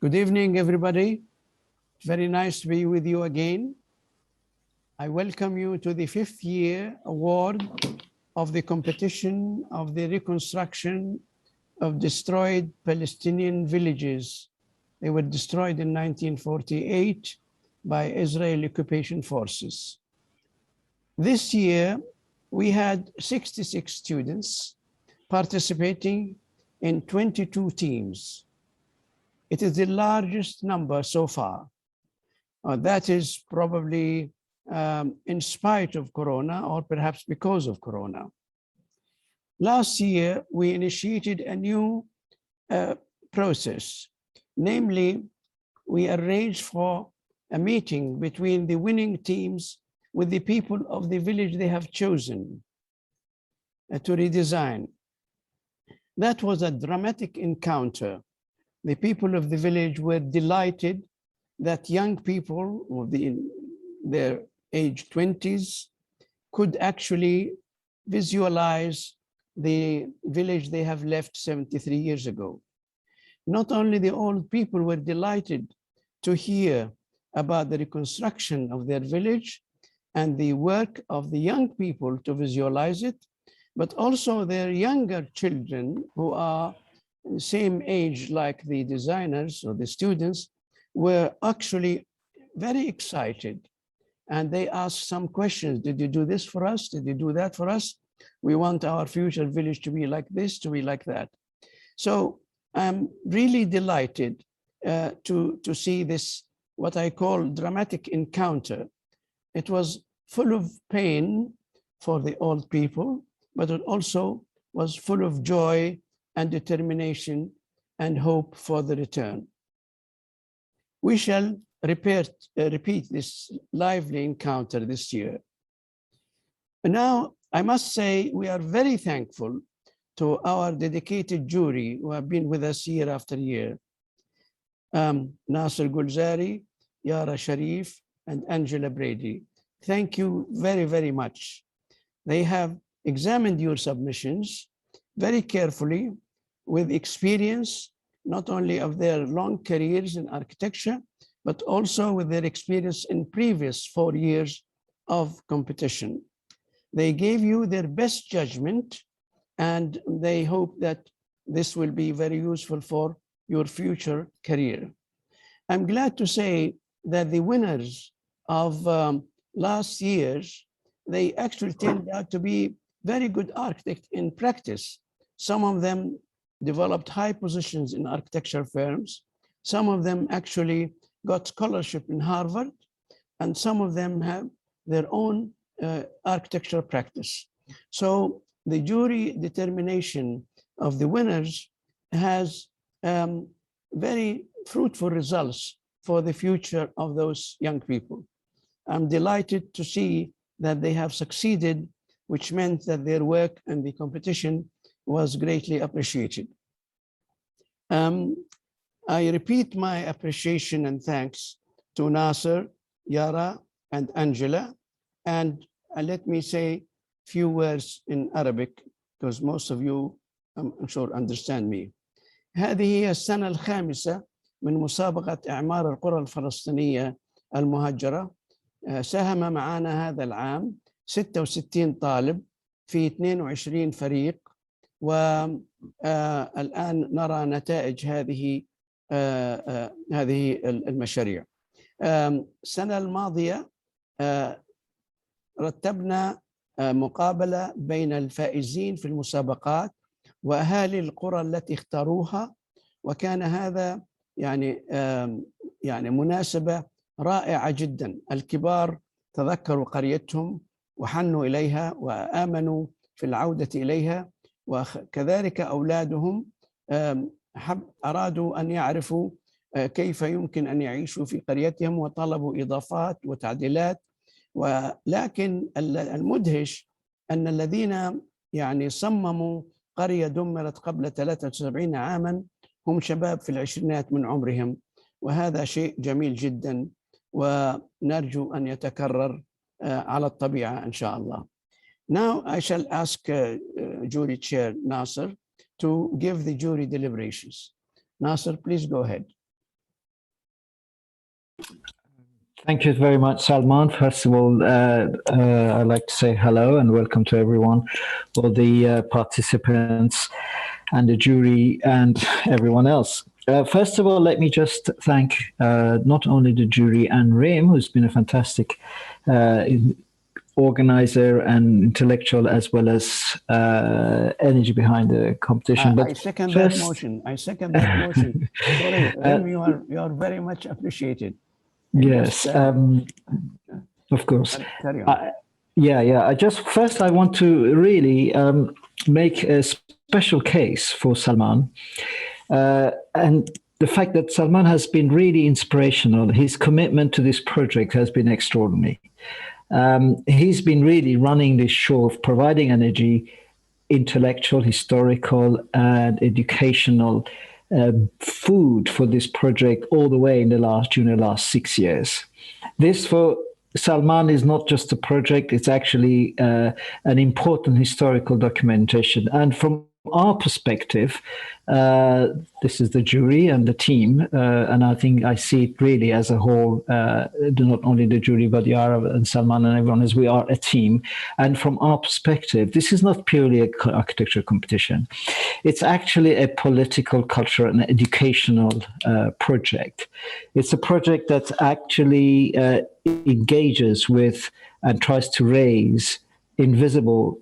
Good evening, everybody. Very nice to be with you again. I welcome you to the 5th year award of the competition of the reconstruction of destroyed Palestinian villages. They were destroyed in 1948 by Israeli occupation forces. This year, we had 66 students participating in 22 teams. It is the largest number so far. That is probably in spite of Corona, or perhaps because of Corona. Last year, we initiated a new process. Namely, we arranged for a meeting between the winning teams with the people of the village they have chosen to redesign. That was a dramatic encounter. The people of the village were delighted that young people in their age 20s could actually visualize the village they have left 73 years ago. Not only the old people were delighted to hear about the reconstruction of their village and the work of the young people to visualize it, but also their younger children who are the same age like the designers or the students were actually very excited. And they asked some questions. Did you do this for us? Did you do that for us? We want our future village to be like this, to be like that. So I'm really delighted to see this, what I call dramatic encounter. It was full of pain for the old people, but it also was full of joy and determination and hope for the return. We shall repeat this lively encounter this year. And now, I must say, we are very thankful to our dedicated jury who have been with us year after year. Nasser Gulzari, Yara Sharif, and Angela Brady. Thank you very, very much. They have examined your submissions very carefully with experience, not only of their long careers in architecture, but also with their experience in previous 4 years of competition. They gave you their best judgment, and they hope that this will be very useful for your future career. I'm glad to say that the winners of last year's, they actually turned out to be very good architects in practice. Some of them developed high positions in architecture firms. Some of them actually got scholarship in Harvard, and some of them have their own architecture practice. So the jury determination of the winners has very fruitful results for the future of those young people. I'm delighted to see that they have succeeded, which meant that their work and the competition was greatly appreciated. I repeat my appreciation and thanks to Nasser, Yara, and Angela. And let me say a few words in Arabic, because most of you, I'm sure, understand me. هذه هي السنة الخامسة من مسابقة إعمار القرى الفلسطينية المهجرة. ساهم معنا هذا العام 66 طالب في 22 فريق، والآن نرى نتائج هذه المشاريع. السنة الماضية رتبنا مقابلة بين الفائزين في المسابقات وأهالي القرى التي اختاروها، وكان هذا يعني مناسبة رائعة جدا. الكبار تذكروا قريتهم وحنوا إليها وآمنوا في العودة إليها، وكذلك أولادهم أرادوا أن يعرفوا كيف يمكن أن يعيشوا في قريتهم وطلبوا إضافات وتعديلات. ولكن المدهش أن الذين صمموا قرية دمرت قبل 73 عاما هم شباب في العشرينات من عمرهم، وهذا شيء جميل جدا ونرجو أن يتكرر على الطبيعة إن شاء الله. Now I shall ask jury chair Nasser to give the jury deliberations. Nasser, please go ahead. Thank you very much, Salman. First of all, I'd like to say hello and welcome to everyone, all the participants and the jury and everyone else. First of all, let me just thank not only the jury and Rim, who's been a fantastic organizer and intellectual, as well as energy behind the competition. I second that motion. I second that motion. Sorry, Rim, you are very much appreciated. Yes, of course. Carry on. I want to really make a special case for Salman. And the fact that Salman has been really inspirational. His commitment to this project has been extraordinary. He's been really running this show of providing energy, intellectual, historical, and educational food for this project all the way during the last 6 years. This for Salman is not just a project, it's actually an important historical documentation. And from our perspective, this is the jury and the team, and I think I see it really as a whole, not only the jury, but the Arab and Salman and everyone, as we are a team. And from our perspective, this is not purely an architecture competition. It's actually a political, cultural, and educational project. It's a project that actually engages with and tries to raise invisible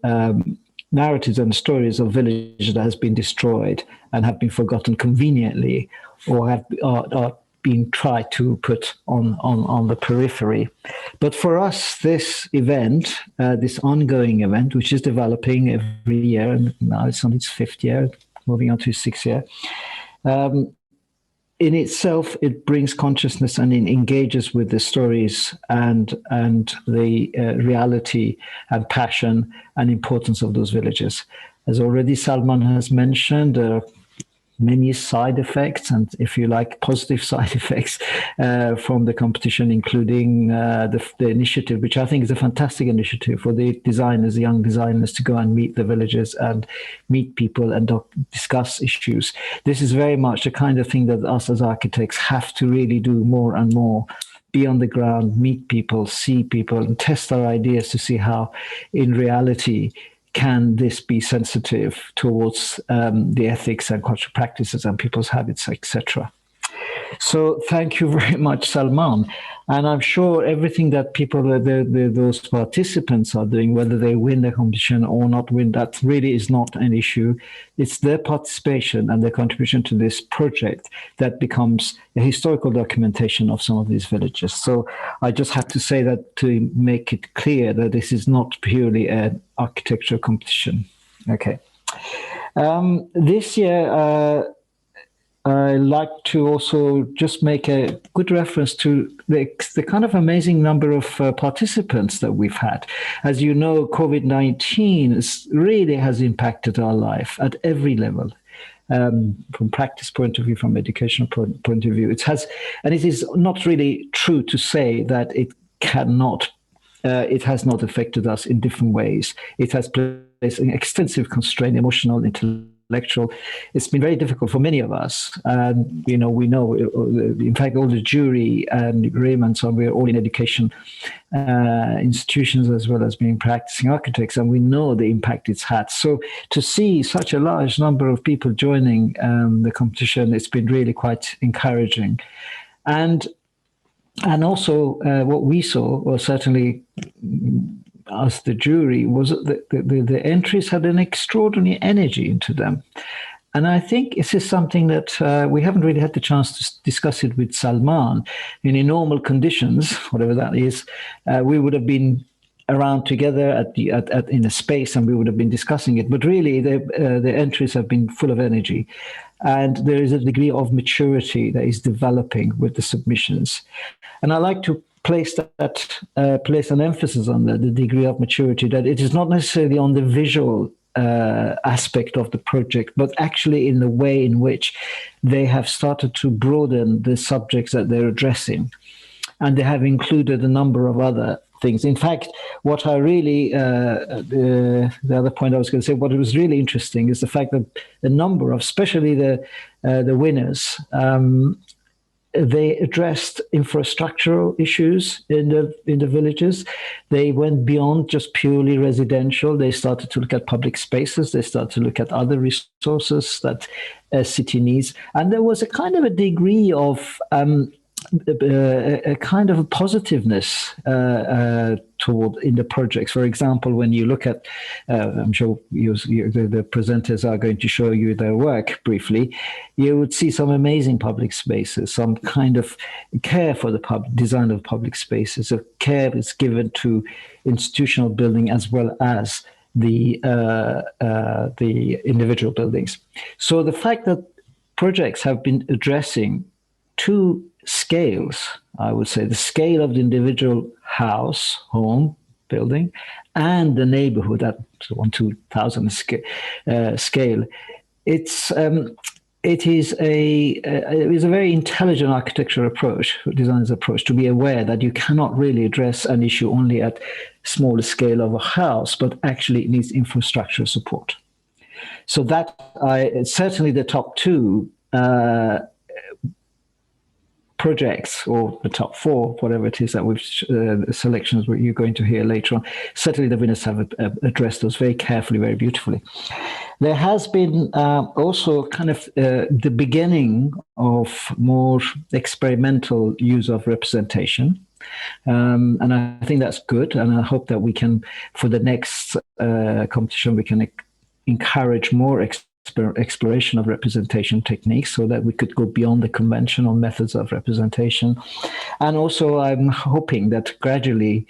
narratives and stories of villages that has been destroyed and have been forgotten conveniently, or are being tried to put on the periphery. But for us, this event, this ongoing event, which is developing every year, and now it's on its 5th year, moving on to its 6th year, in itself, it brings consciousness and it engages with the stories and the reality and passion and importance of those villages. As already Salman has mentioned, many side effects and, if you like, positive side effects from the competition, including the initiative, which I think is a fantastic initiative for the designers, the young designers, to go and meet the villages and meet people and discuss issues. This is very much the kind of thing that us as architects have to really do more and more. Be on the ground, meet people, see people, and test our ideas to see how, in reality, can this be sensitive towards the ethics and cultural practices and people's habits, etc. So thank you very much, Salman. And I'm sure everything that people, those participants are doing, whether they win the competition or not win, that really is not an issue. It's their participation and their contribution to this project that becomes a historical documentation of some of these villages. So I just have to say that to make it clear that this is not purely an architectural competition. Okay. This year, I like to also just make a good reference to the kind of amazing number of participants that we've had. As you know, COVID-19 really has impacted our life at every level. From practice point of view, from educational point of view, and it is not really true to say that it has not affected us in different ways. It has placed an extensive constraint, emotional, intellectual. It's been very difficult for many of us. We know, in fact, all the jury and Rim and so on, we're all in education institutions as well as being practicing architects, and we know the impact it's had. So to see such a large number of people joining the competition, it's been really quite encouraging. And also what we saw, or certainly us, the jury, was that the entries had an extraordinary energy into them. And I think this is something that we haven't really had the chance to discuss it with Salman. In normal conditions, whatever that is, we would have been around together in a space and we would have been discussing it. But really, the entries have been full of energy. And there is a degree of maturity that is developing with the submissions. And I like to place an emphasis on the degree of maturity, that it is not necessarily on the visual aspect of the project, but actually in the way in which they have started to broaden the subjects that they're addressing. And they have included a number of other things. In fact, what I really, the other point I was going to say, what was really interesting is the fact that the number of, especially the winners, they addressed infrastructural issues in the villages. They went beyond just purely residential. They started to look at public spaces. They started to look at other resources that a city needs. And there was a kind of a degree of a kind of a positiveness toward in the projects. For example, when you look at, I'm sure the presenters are going to show you their work briefly, you would see some amazing public spaces, some kind of care for the design of public spaces. A care is given to institutional building as well as the individual buildings. So the fact that projects have been addressing two scales, I would say, the scale of the individual house, home, building, and the neighborhood at 1/2000 scale. It is a very intelligent architectural approach, designer's approach, to be aware that you cannot really address an issue only at smaller scale of a house, but actually it needs infrastructure support. So that certainly the top two projects, or the top four, whatever it is that we've selections what you're going to hear later on. Certainly the winners have addressed those very carefully, very beautifully. There has been also kind of the beginning of more experimental use of representation. And I think that's good. And I hope that we can, for the next competition, we can encourage more exploration of representation techniques so that we could go beyond the conventional methods of representation. And also I'm hoping that gradually,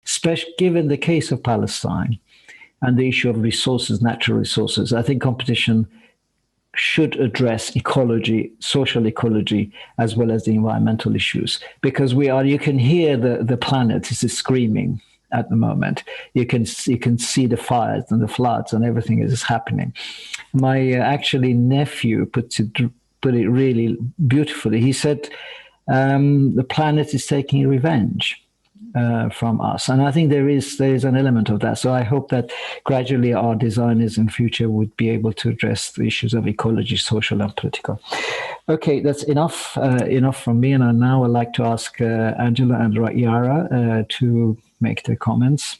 especially given the case of Palestine and the issue of resources, natural resources, I think competition should address ecology, social ecology, as well as the environmental issues, because you can hear the planet is screaming at the moment. You can see the fires and the floods and everything is happening. My actually nephew put it really beautifully. He said, the planet is taking revenge from us. And I think there is an element of that. So I hope that gradually our designers in future would be able to address the issues of ecology, social and political. Okay, that's enough from me. And now I'd like to ask Angela and Yara to make their comments.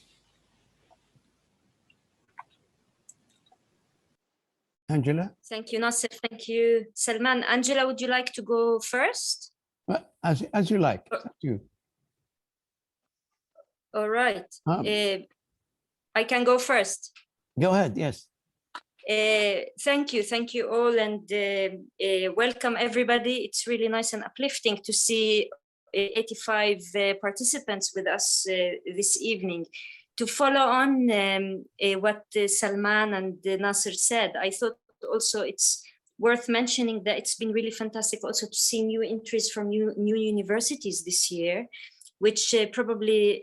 Angela? Thank you, Nasser. Thank you, Salman. Angela, would you like to go first? As you like. Thank you. All right. I can go first. Go ahead, yes. Thank you all, and welcome everybody. It's really nice and uplifting to see 85 participants with us this evening. To follow on what Salman and Nasser said, I thought also it's worth mentioning that it's been really fantastic also to see new entries from new universities this year, which probably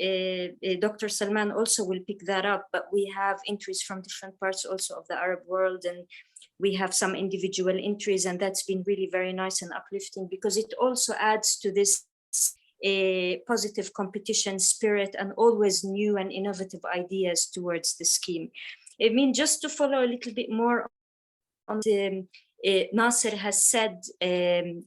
Dr. Salman also will pick that up, but we have entries from different parts also of the Arab world, and we have some individual entries, and that's been really very nice and uplifting because it also adds to this positive competition spirit and always new and innovative ideas towards the scheme. I mean, just to follow a little bit more on the Nasser has said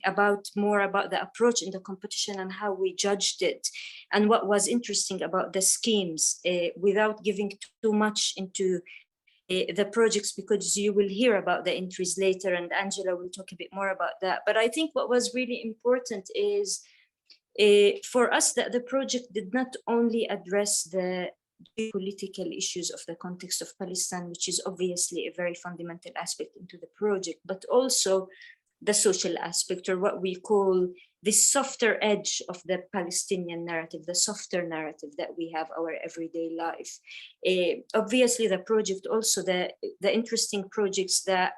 about the approach in the competition and how we judged it, and what was interesting about the schemes, without giving too much into the projects, because you will hear about the entries later and Angela will talk a bit more about that. But I think what was really important is for us that the project did not only address the political issues of the context of Palestine, which is obviously a very fundamental aspect into the project, but also the social aspect, or what we call the softer edge of the Palestinian narrative, the softer narrative that we have our everyday life. Obviously, the project also, the interesting projects that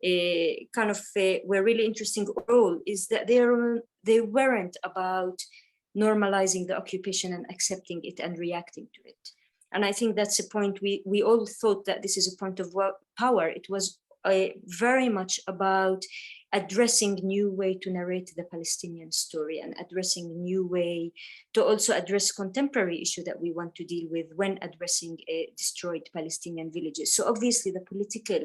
were really interesting overall is that they weren't about normalizing the occupation and accepting it and reacting to it. And I think that's a point we all thought that this is a point of power. It was very much about addressing new way to narrate the Palestinian story and addressing a new way to also address contemporary issue that we want to deal with when addressing destroyed Palestinian villages. So obviously the political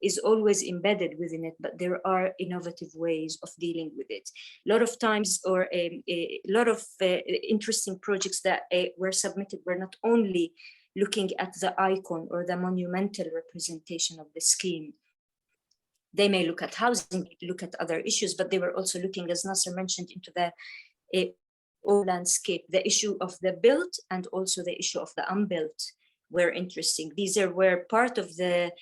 is always embedded within it, but there are innovative ways of dealing with it. A lot of times, or a lot of interesting projects that were submitted were not only looking at the icon or the monumental representation of the scheme. They may look at housing, look at other issues, but they were also looking, as Nasser mentioned, into the landscape. The issue of the built and also the issue of the unbuilt were interesting. These were part of the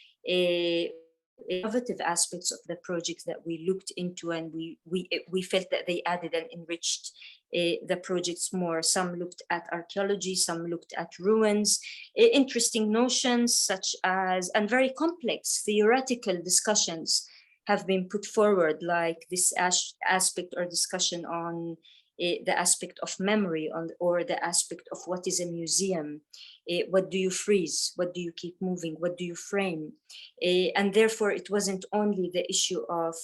innovative aspects of the project that we looked into, and we felt that they added and enriched the projects more. Some looked at archaeology, some looked at ruins, interesting notions such as, and very complex theoretical discussions have been put forward, like this aspect or discussion on the aspect of memory, or the aspect of what is a museum. What do you freeze? What do you keep moving? What do you frame? And therefore, it wasn't only the issue of,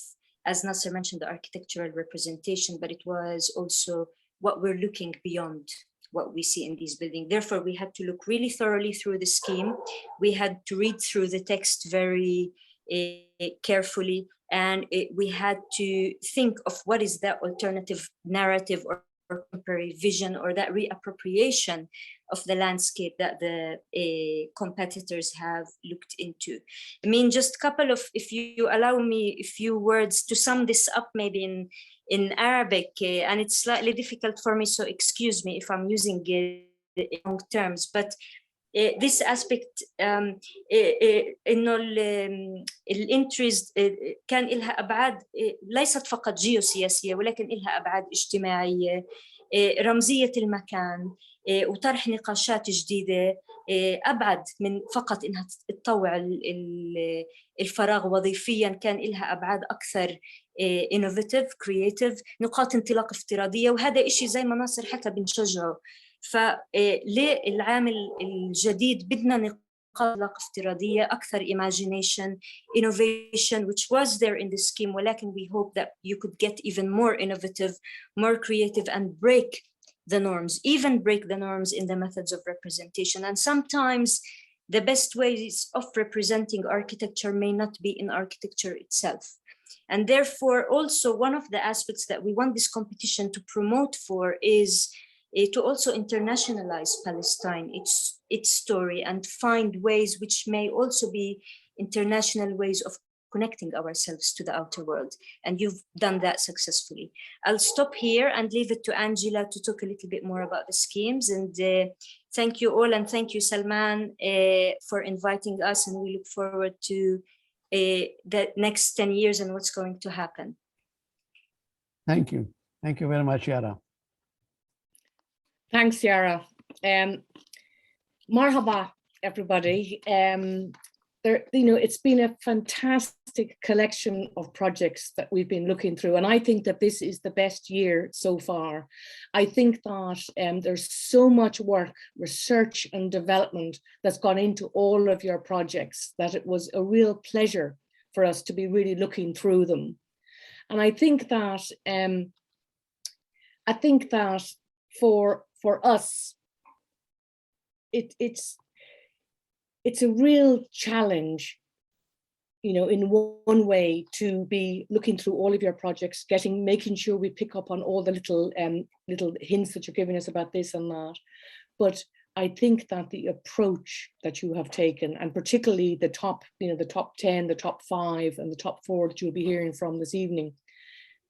as Nasser mentioned, the architectural representation, but it was also what we're looking beyond what we see in these buildings. Therefore, we had to look really thoroughly through the scheme. We had to read through the text very carefully, and we had to think of what is that alternative narrative or contemporary vision, or that reappropriation of the landscape that the competitors have looked into. I mean, just a couple of, if you allow me a few words to sum this up, maybe in Arabic, and it's slightly difficult for me, so excuse me if I'm using long terms, but this aspect انه الانتريز كان لها ابعاد ليست فقط جيوسياسيه، ولكن لها ابعاد اجتماعيه، رمزيه المكان، وطرح نقاشات جديده ابعد من فقط انها تطوع الفراغ وظيفيا. كان لها ابعاد اكثر innovative, creative، نقاط انطلاق افتراضيه، وهذا إشي زي ما ناصر حكى بنشجعه. فللعام الجديد بدنا نقاط انطلاق افتراضيه اكثر، imagination, innovation, which was there in the scheme, ولكن we hope that you could get even more innovative, more creative, and break the norms, even break the norms in the methods of representation. And sometimes the best ways of representing architecture may not be in architecture itself. And therefore, also one of the aspects that we want this competition to promote for is to also internationalize Palestine, its story, and find ways which may also be international ways of connecting ourselves to the outer world. And you've done that successfully. I'll stop here and leave it to Angela to talk a little bit more about the schemes. And thank you all, and thank you, Salman, for inviting us. And we look forward to the next 10 years and what's going to happen. Thank you. Thank you very much, Yara. Thanks, Yara. Marhaba, everybody. It's been a fantastic collection of projects that we've been looking through, and I think that this is the best year so far. I think that there's so much work, research and development that's gone into all of your projects that it was a real pleasure for us to be really looking through them. And I think that for us, it's a real challenge, in one way, to be looking through all of your projects, making sure we pick up on all the little hints that you're giving us about this and that. But I think that the approach that you have taken, and particularly the top 10, the top 5, and the top 4 that you'll be hearing from this evening,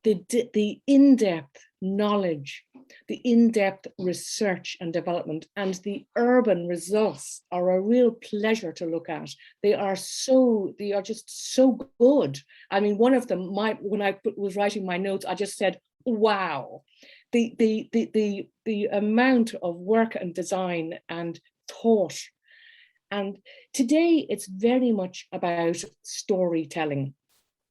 the in-depth knowledge, the in-depth research and development, and the urban results are a real pleasure to look at. They are just so good. I mean, one of them, when I was writing my notes, I just said, wow, the amount of work and design and thought. And today it's very much about storytelling,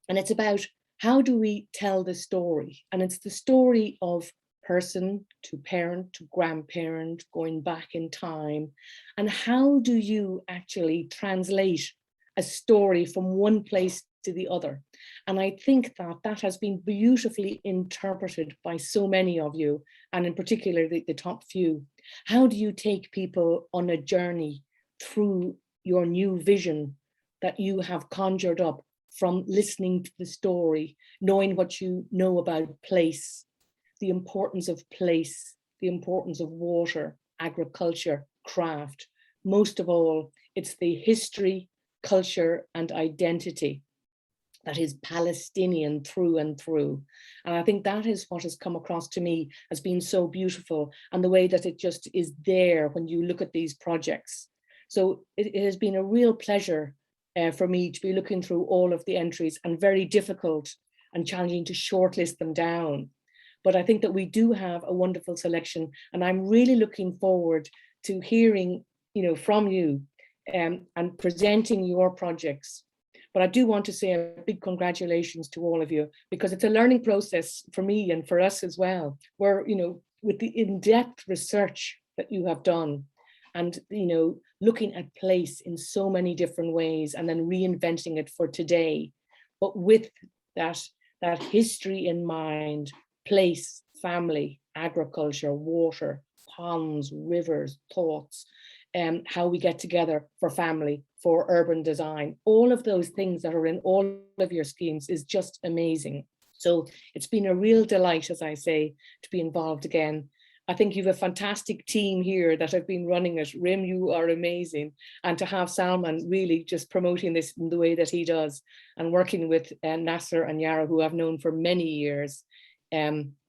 and it's about how do we tell the story? And it's the story of person to parent to grandparent, going back in time. And how do you actually translate a story from one place to the other? And I think that that has been beautifully interpreted by so many of you, and in particular the top few. How do you take people on a journey through your new vision that you have conjured up from listening to the story, knowing what you know about place, the importance of place, the importance of water, agriculture, craft. Most of all, it's the history, culture, and identity that is Palestinian through and through. And I think that is what has come across to me as being so beautiful, and the way that it just is there when you look at these projects. So it has been a real pleasure for me to be looking through all of the entries, and very difficult and challenging to shortlist them down. But I think that we do have a wonderful selection, and I'm really looking forward to hearing, from you and presenting your projects. But I do want to say a big congratulations to all of you, because it's a learning process for me and for us as well, where, with the in-depth research that you have done, and, looking at place in so many different ways, and then reinventing it for today, but with that history in mind, place, family, agriculture, water, ponds, rivers, thoughts, how we get together for family, for urban design, all of those things that are in all of your schemes is just amazing. So it's been a real delight, as I say, to be involved again. I think you have a fantastic team here that have been running it. Rim, you are amazing. And to have Salman really just promoting this in the way that he does, and working with Nasser and Yara, who I've known for many years.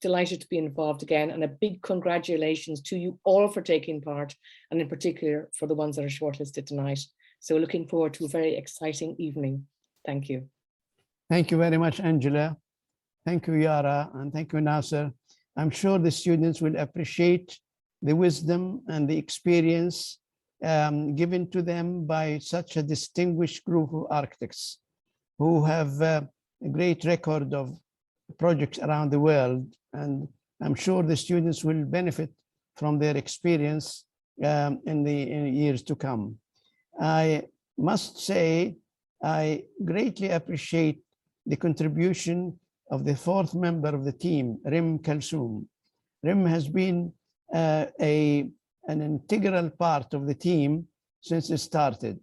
Delighted to be involved again, and a big congratulations to you all for taking part, and in particular for the ones that are shortlisted tonight. So looking forward to a very exciting evening. Thank you. Thank you very much, Angela. Thank you, Yara, and thank you, Nasser. I'm sure the students will appreciate the wisdom and the experience given to them by such a distinguished group of architects who have a great record of projects around the world. And I'm sure the students will benefit from their experience in the years to come. I must say, I greatly appreciate the contribution of the fourth member of the team, Rim Kalsoom. Rim has been an integral part of the team since it started.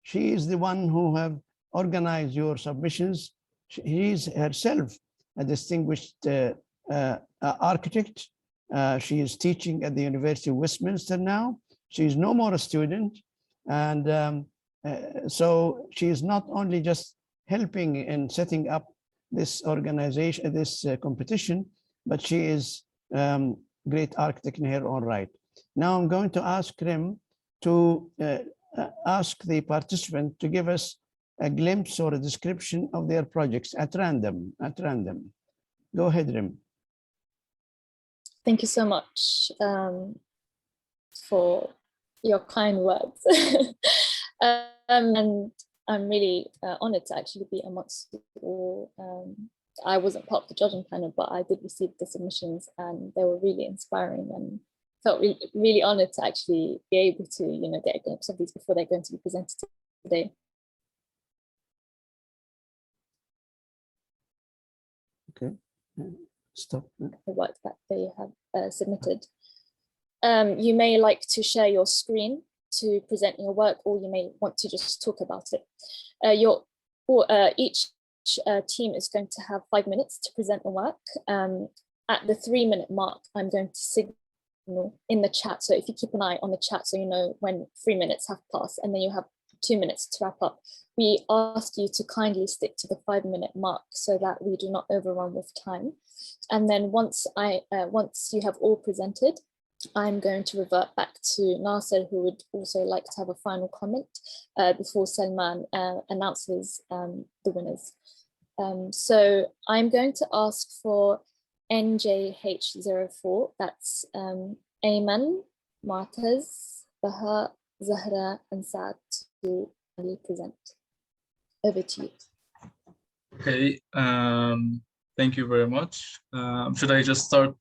She is the one who have organized your submissions. She is herself a distinguished architect. She is teaching at the University of Westminster now. She is no more a student. And so she is not only just helping in setting up this organization, this competition, but she is great architect in her own right. Now I'm going to ask Rim to ask the participant to give us a glimpse or a description of their projects at random. Go ahead, Rim. Thank you so much for your kind words. And I'm really honored to actually be amongst you all. I wasn't part of the judging panel, but I did receive the submissions, and they were really inspiring, and felt really honored to actually be able to, get a glimpse of these before they're going to be presented today. Okay, stop. The work that they have submitted. You may like to share your screen to present your work, or you may want to just talk about it. Each team is going to have 5 minutes to present the work. At the 3-minute mark, I'm going to signal in the chat. So if you keep an eye on the chat, so you know when 3 minutes have passed, and then you have 2 minutes to wrap up. We ask you to kindly stick to the 5-minute mark so that we do not overrun with time. And then once you have all presented, I'm going to revert back to Nasser, who would also like to have a final comment before Salman announces the winners. So I'm going to ask for NJH04, that's Ayman, Martez, Baha, Zahra, and Saad to present. Over to you. Okay, thank you very much. Should I just start?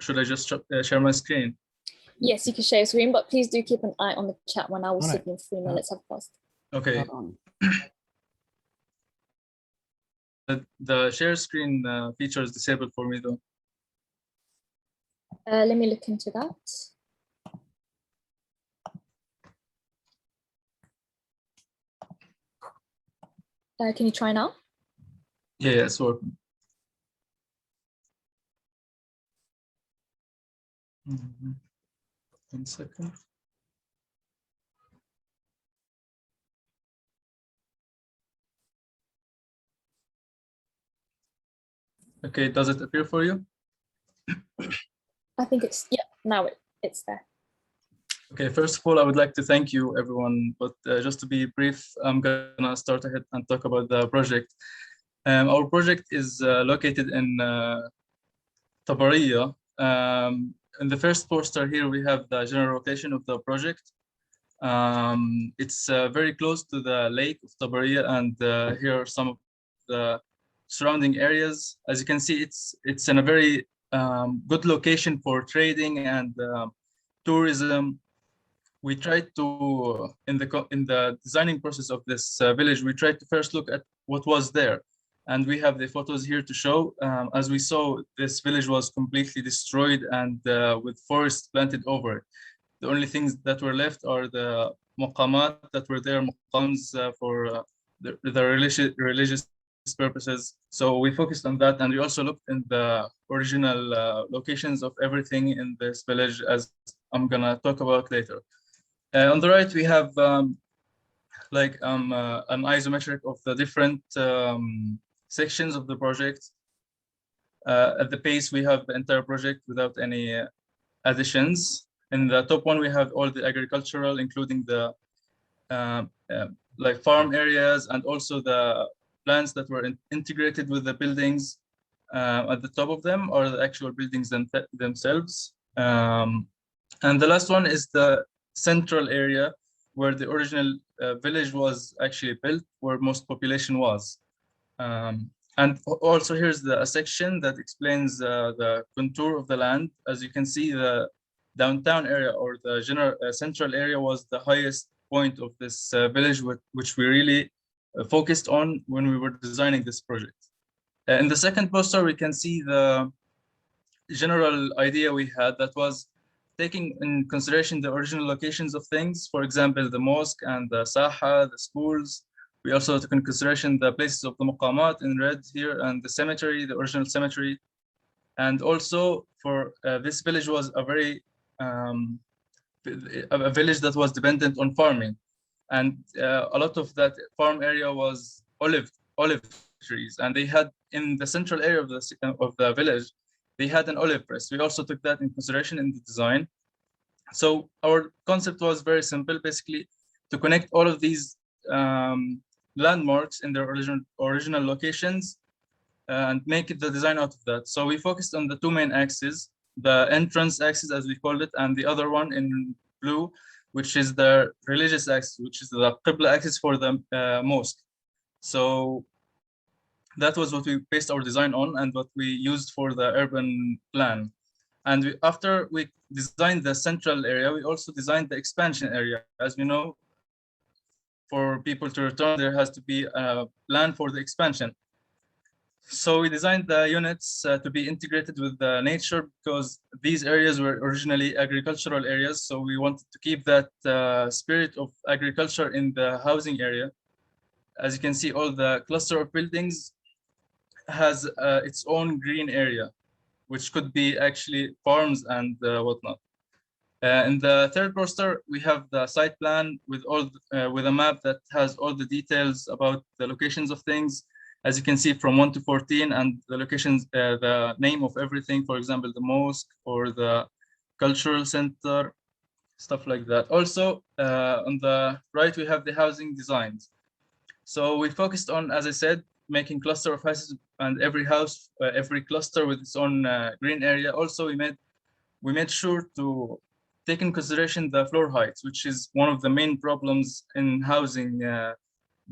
Should I just share my screen? Yes, you can share your screen, but please do keep an eye on the chat when I will signal 3 minutes have passed. Okay. The share screen feature is disabled for me though. Let me look into that. Can you try now? Yeah, it's working. Mhm. 1 second. Okay, does it appear for you? I think it's, yeah, now it's there. Okay, first of all, I would like to thank you, everyone. But just to be brief, I'm gonna start ahead and talk about the project. Our project is located in Tabariya. In the first poster here, we have the general location of the project. It's very close to the lake of Tabariya, and here are some of the surrounding areas. As you can see, it's in a very good location for trading and tourism. We tried to, in the designing process of this village, we tried to first look at what was there. And we have the photos here to show. As we saw, this village was completely destroyed and with forests planted over it. The only things that were left are the muqamat that were there, muqams for the religious purposes. So we focused on that, and we also looked in the original locations of everything in this village, as I'm gonna talk about later. On the right, we have an isometric of the different sections of the project. At the base, we have the entire project without any additions. In the top one, we have all the agricultural, including the like farm areas and also the plants that were integrated with the buildings. At the top of them are the actual buildings themselves. And the last one is the central area where the original village was actually built, where most population was. And also here's a section that explains the contour of the land. As you can see, the downtown area or the general central area was the highest point of this village, which we really focused on when we were designing this project. In the second poster, we can see the general idea we had, that was taking in consideration the original locations of things. For example, the mosque and the saha, the schools. We also took in consideration the places of the muqamat in red here and the cemetery, the original cemetery. And also for this village was a very, a village that was dependent on farming. And a lot of that farm area was olive trees. And they had, in the central area of the village, they had an olive press. We also took that in consideration in the design. So our concept was very simple, basically to connect all of these landmarks in their original locations and make the design out of that. So we focused on the two main axes, the entrance axis, as we called it, and the other one in blue, which is the religious axis, which is the Qibla axis for the mosque. So that was what we based our design on and what we used for the urban plan. And after we designed the central area, we also designed the expansion area. As we know, for people to return, there has to be a plan for the expansion. So we designed the units to be integrated with the nature, because these areas were originally agricultural areas. So we wanted to keep that spirit of agriculture in the housing area. As you can see, all the cluster of buildings has its own green area, which could be actually farms and whatnot. In the third poster, we have the site plan with with a map that has all the details about the locations of things. As you can see, from 1 to 14, and the locations, the name of everything, for example, the mosque or the cultural center, stuff like that. Also, on the right, we have the housing designs. So we focused on, as I said, making cluster of houses, and every house, every cluster with its own green area. Also, we made sure to take in consideration the floor heights, which is one of the main problems in housing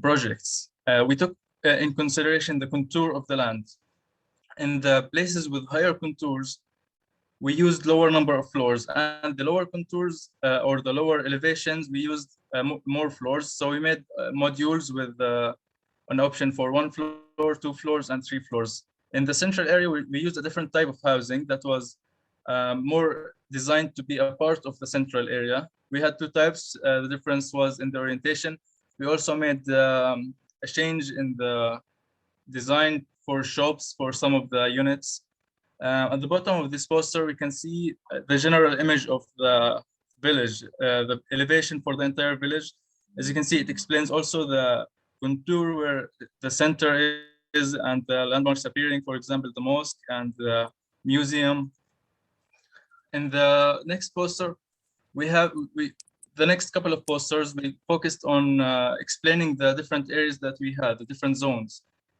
projects. We took in consideration the contour of the land. In the places with higher contours, we used lower number of floors, and the lower contours or the lower elevations, we used more floors. So we made modules with an option for 1 floor, 2 floors, and 3 floors. In the central area, we used a different type of housing that was more designed to be a part of the central area. We had 2 types. The difference was in the orientation. We also made a a change in the design for shops for some of the units. At the bottom of this poster, we can see the general image of the village, the elevation for the entire village. As you can see, it explains also the contour where the center is and the landmarks appearing, for example, the mosque and the museum. In the next poster, the next couple of posters, we focused on explaining the different areas that we had, the different zones.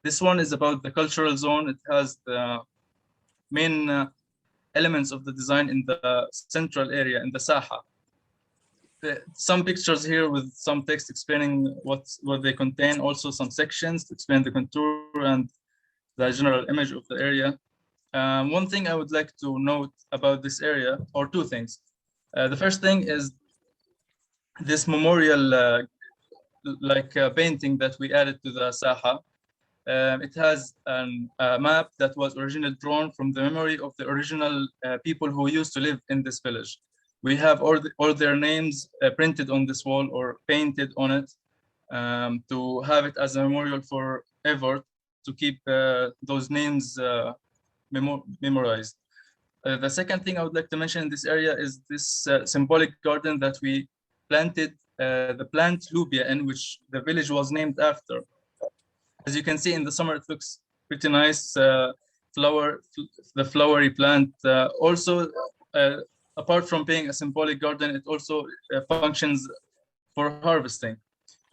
This one is about the cultural zone. It has the main elements of the design in the central area, in the Saha. Some pictures here with some text explaining what they contain, also some sections to explain the contour and the general image of the area. One thing I would like to note about this area, or two things. The first thing is this memorial painting that we added to the Saha. It has a map that was originally drawn from the memory of the original people who used to live in this village. We have all their names printed on this wall or painted on it to have it as a memorial forever, to keep those names memorized. The second thing I would like to mention in this area is this symbolic garden that we planted the plant lubia in, which the village was named after. As you can see, in the summer, it looks pretty nice. The flowery plant. Also, apart from being a symbolic garden, it also functions for harvesting.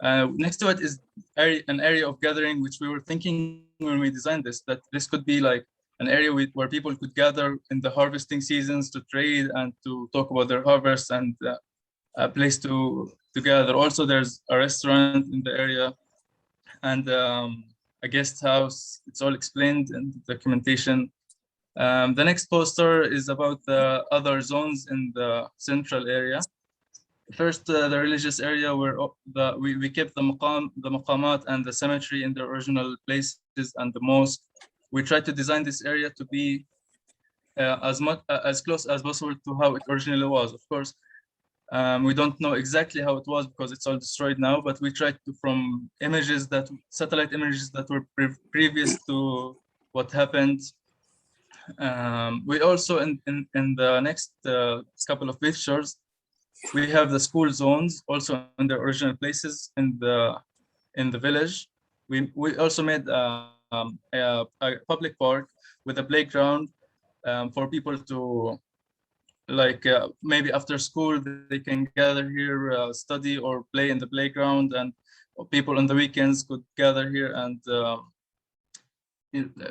Next to it is an area of gathering, which we were thinking when we designed this, that this could be like an area where people could gather in the harvesting seasons to trade and to talk about their harvest, and a place to gather. Also, there's a restaurant in the area and a guest house. It's all explained in the documentation. The next poster is about the other zones in the central area. First, the religious area where we kept the maqamat and the cemetery in their original places, and the mosque. We tried to design this area to be as close as possible to how it originally was. Of course, we don't know exactly how it was because it's all destroyed now, but we tried to, from satellite images that were previous to what happened. We also, in the next couple of pictures, we have the school zones also in their original places in the village. We also made a public park with a playground for people to, maybe after school they can gather here, study or play in the playground, and people on the weekends could gather here and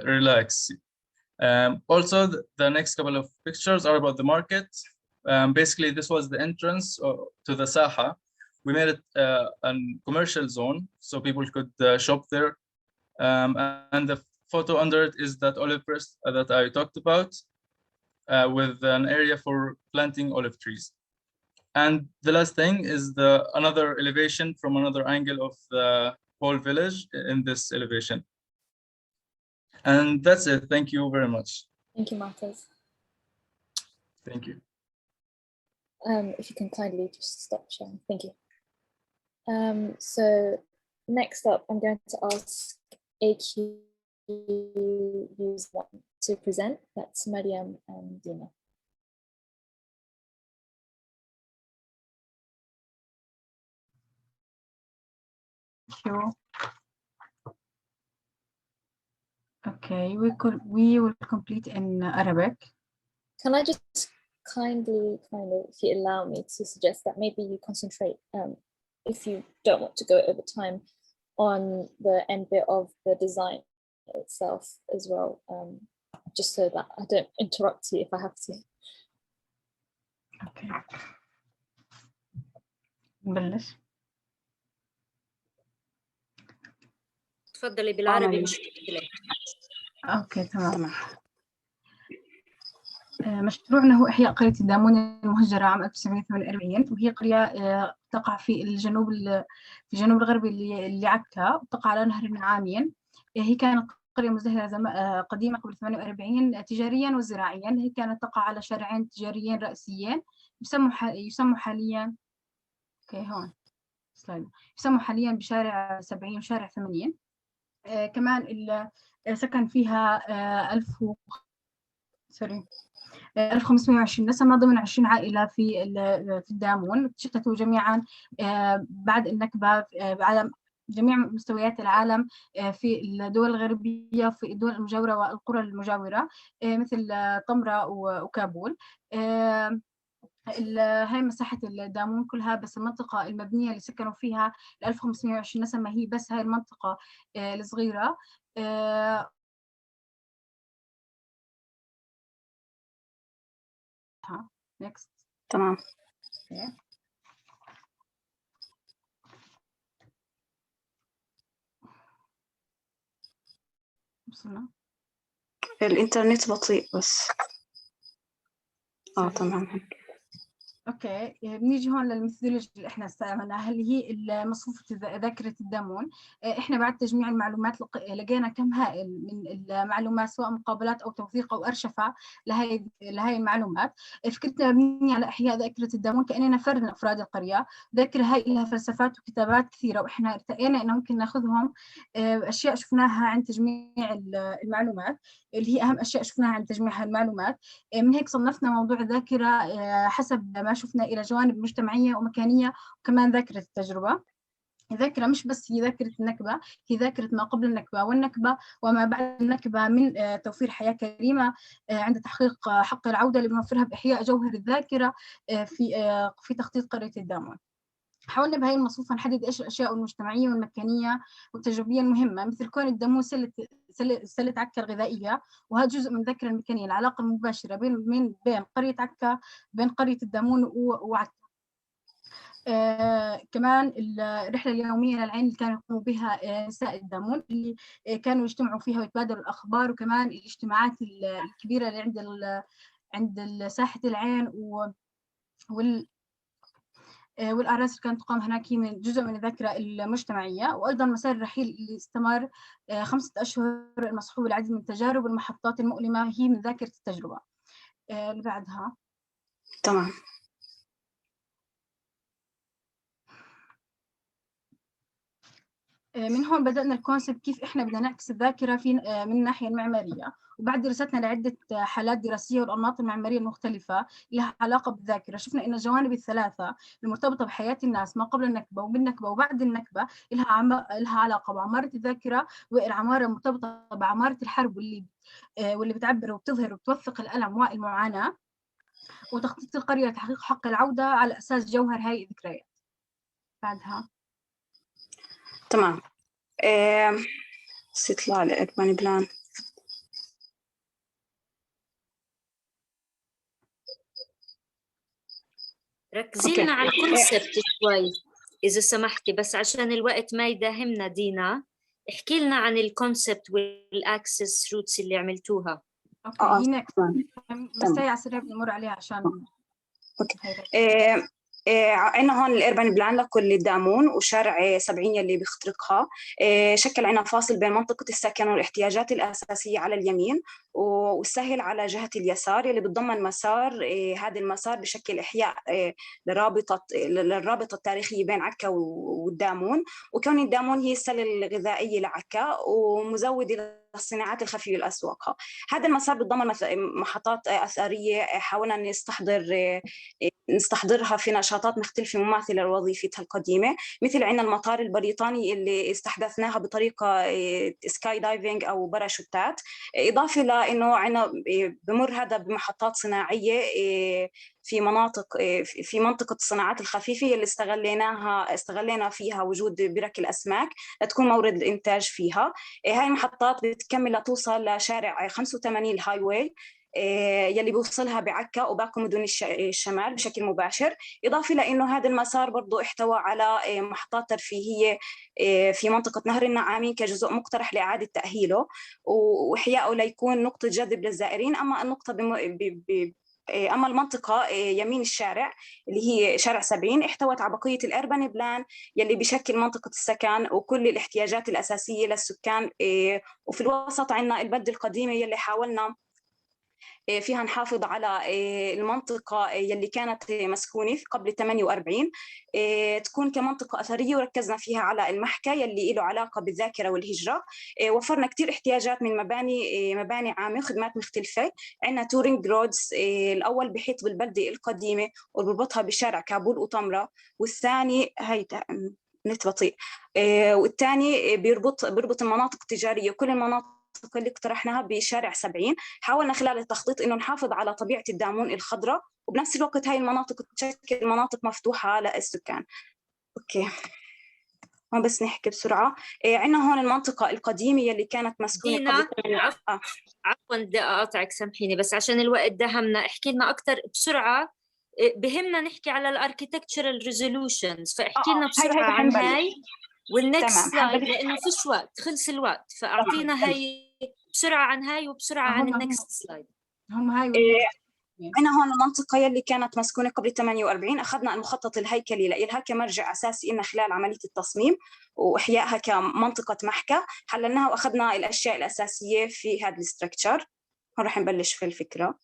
relax. Also, the next couple of pictures are about the market. Basically, this was the entrance to the Saha. We made it a commercial zone so people could shop there. And the photo under it is that olive press that I talked about, with an area for planting olive trees. And the last thing is another elevation from another angle of the whole village in this elevation. And that's it. Thank you very much. Thank you, Martez. Thank you. If you can kindly just stop sharing. Thank you. So next up, I'm going to ask AQUs1 to present. That's Mariam and Dina. Thank you. Okay, we will complete in Arabic. Can I just kindly, if you allow me to suggest that maybe you concentrate, if you don't want to go over time, on the end bit of the design itself as well, just so that I don't interrupt you if I have to. Okay. نبلش. تفضلي بالعربي مش مشكلة. اوكي تماما. مشروعنا هو إحياء قرية الدامونة المهجرة عام 1948، وهي قرية تقع في الجنوب الغربي لعكا، وتقع على نهر النعامين. هي كانت قرية مزدهرة قديمة قبل 48 تجاريا وزراعيا. هي كانت تقع على شارعين تجاريين رئيسيين يسموا حاليا يسموا حاليا بشارع 70 وشارع 80. كمان سكن فيها 1520 نسمة ضمن 20 عائلة في الدامون. تشتتوا جميعا بعد النكبة على جميع مستويات العالم في الدول الغربية، في الدول المجاورة والقرى المجاورة مثل طمرة وكابول. هاي مساحة الدامون كلها، بس المنطقة المبنية اللي سكنوا فيها 1520 نسمة هي بس هاي المنطقة الصغيرة. next. تمام. وصلنا. الإنترنت بطيء بس. تمام. اوكي، بنيجي هون للميثودولوجيا اللي احنا استعملناها اللي هي مصفوفة ذاكرة الدامون. احنا بعد تجميع المعلومات لقينا كم هائل من المعلومات، سواء مقابلات او توثيق او ارشفة لهي المعلومات. فكرتنا مبنية على احياء ذاكرة الدامون كأننا فرد من افراد القرية. ذاكرة هاي لها فلسفات وكتابات كثيرة، واحنا ارتئينا انه ممكن ناخذهم اشياء شفناها عن تجميع المعلومات، اللي هي اهم اشياء شفناها عن تجميع المعلومات. من هيك صنفنا موضوع الذاكرة حسب ما شفنا إلى جوانب مجتمعية ومكانية، وكمان ذاكرة التجربة. الذاكرة مش بس هي ذاكرة النكبة، هي ذاكرة ما قبل النكبة والنكبة وما بعد النكبة من توفير حياة كريمة عند تحقيق حق العودة اللي بنوفرها بإحياء جوهر الذاكرة في تخطيط قرية الدامون. حاولنا بهاي المصفوفة نحدد إيش الأشياء المجتمعية والمكانية والتجريبية المهمة، مثل كون الدامون سلة عكا الغذائية، وهذا جزء من الذاكرة المكانية، العلاقة المباشرة بين قرية عكا، بين قرية الدامون وعكا. كمان الرحلة اليومية للعين اللي كانوا يقوموا بها نساء الدامون، اللي كانوا يجتمعوا فيها ويتبادلوا الأخبار، وكمان الاجتماعات الكبيرة اللي عند ساحة العين والأعراس اللي كانت تقام هناك هي من جزء من الذاكرة المجتمعية. وأيضا مسار الرحيل اللي استمر 5 أشهر المصحوب بالعديد من التجارب والمحطات المؤلمة هي من ذاكرة التجربة. اللي بعدها. تمام. من هون بدأنا الكونسبت كيف إحنا بدنا نعكس الذاكرة من الناحية المعمارية، وبعد دراستنا لعدة حالات دراسية والأنماط المعمارية المختلفة لها علاقة بالذاكرة، شفنا إن الجوانب الثلاثة المرتبطة بحياة الناس ما قبل النكبة وبالنكبة وبعد النكبة لها علاقة بعمارة الذاكرة، والعمارة مرتبطة بعمارة الحرب واللي بتعبر وبتظهر وبتوثق الألم والمعاناة، وتخطيط القرية لتحقيق حق العودة على أساس جوهر هاي الذكريات. بعدها. تمام. استطلاع الأربان بلان. ركزي لنا على الكونسبت شوي إذا سمحتي، بس عشان الوقت ما يداهمنا. دينا، احكي لنا عن الكونسبت والأكسس روتس اللي عملتوها. اوكي، هنا بس هي على السريع بنمر عليها عشان اوكي. عندنا هون الاربن بلان لكل الدامون وشارع 70 يلي بيخترقها. شكل عنا فاصل بين منطقة السكن والاحتياجات الأساسية على اليمين، والسهل على جهة اليسار يلي بتضمن مسار. هذا المسار بشكل إحياء للرابطة التاريخية بين عكا والدامون، وكون الدامون هي السلة الغذائية لعكا ومزودة للصناعات الخفية والأسواق. هذا المسار بتضمن محطات أثرية حاولنا نستحضرها في نشاطات مختلفة مماثلة لوظيفتها القديمة، مثل عندنا المطار البريطاني اللي استحدثناها بطريقة سكاي دايفنج أو باراشوتات، إضافة لأنه عندنا بمر هذا بمحطات صناعية في منطقة الصناعات الخفيفة اللي استغلينا فيها وجود برك الأسماك لتكون مورد الإنتاج فيها. هاي المحطات بتكمل لتوصل لشارع 85 الهاي واي يلي بيوصلها بعكا وباقي مدن الشمال بشكل مباشر، إضافة لأنه هذا المسار برضو احتوى على محطات ترفيهية في منطقة نهر النعامين كجزء مقترح لإعادة تأهيله وإحيائه ليكون نقطة جذب للزائرين. أما المنطقة يمين الشارع اللي هي شارع 70 احتوت على بقية الأربن بلان يلي بشكل منطقة السكن وكل الاحتياجات الأساسية للسكان. وفي الوسط عنا البلدة القديمة يلي حاولنا فيها نحافظ على المنطقة يلي كانت مسكونة قبل 48 تكون كمنطقة أثرية، وركزنا فيها على المحكى يلي له علاقة بالذاكرة والهجرة. وفرنا كتير احتياجات من مباني عامة وخدمات مختلفة. عندنا تورينج رودز، الأول بحيط بالبلدة القديمة وبربطها بشارع كابول وطمرة، والثاني هي نت بطيء، والثاني بيربط المناطق التجارية. كل المناطق اللي اقترحناها بشارع 70 حاولنا خلال التخطيط إنه نحافظ على طبيعة الدامون الخضراء، وبنفس الوقت هاي المناطق تشكل مناطق مفتوحة للسكان. أوكي، هون بس نحكي بسرعة. عندنا هون المنطقة القديمة يلي كانت مسكونة دينا، قبل عفوا بدي أقاطعك، سامحيني بس عشان الوقت دهمنا، احكي لنا أكثر بسرعة. بهمنا نحكي على الاركيتكتشرال ريزولوشنز، فاحكي لنا بسرعة عن هاي والنكست سلايد لأنه فيش وقت، خلص الوقت، فأعطينا هاي بسرعة عن هاي وبسرعة عن النكست سلايد. هم هاي هنا هون المنطقة يلي كانت مسكونة قبل 48 أخذنا المخطط الهيكلي لإلها كمرجع أساسي إلنا خلال عملية التصميم وإحيائها كمنطقة محكى. حللناها وأخذنا الأشياء الأساسية في هذا الاستراكشر. هون رح نبلش في الفكرة.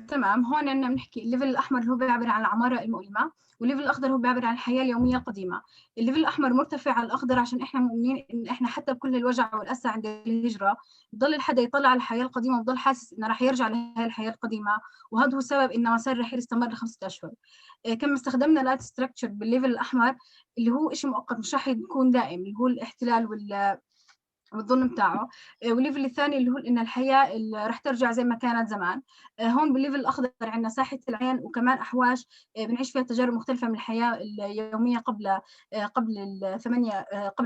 تمام. هون عندنا بنحكي الليفل الأحمر اللي هو بيعبر عن العمارة المؤلمة، والليفل الأخضر هو بيعبر عن الحياة اليومية القديمة. الليفل الأحمر مرتفع على الأخضر عشان إحنا مؤمنين إن إحنا حتى بكل الوجع والأسى عند الهجرة بضل الحدا يطلع على الحياة القديمة وبضل حاسس إنه رح يرجع لهي الحياة القديمة، وهذا هو سبب إن مسار الرحيل استمر ل5 أشهر. كما استخدمنا لايت ستراكشر بالليفل الأحمر اللي هو شيء مؤقت مش رح يكون دائم، اللي هو الاحتلال والظلم بتاعه. والليفل الثاني اللي هو ان الحياه اللي رح ترجع زي ما كانت زمان. هون بالليفل الاخضر عندنا ساحه العين وكمان احواش بنعيش فيها تجارب مختلفه من الحياه اليوميه قبل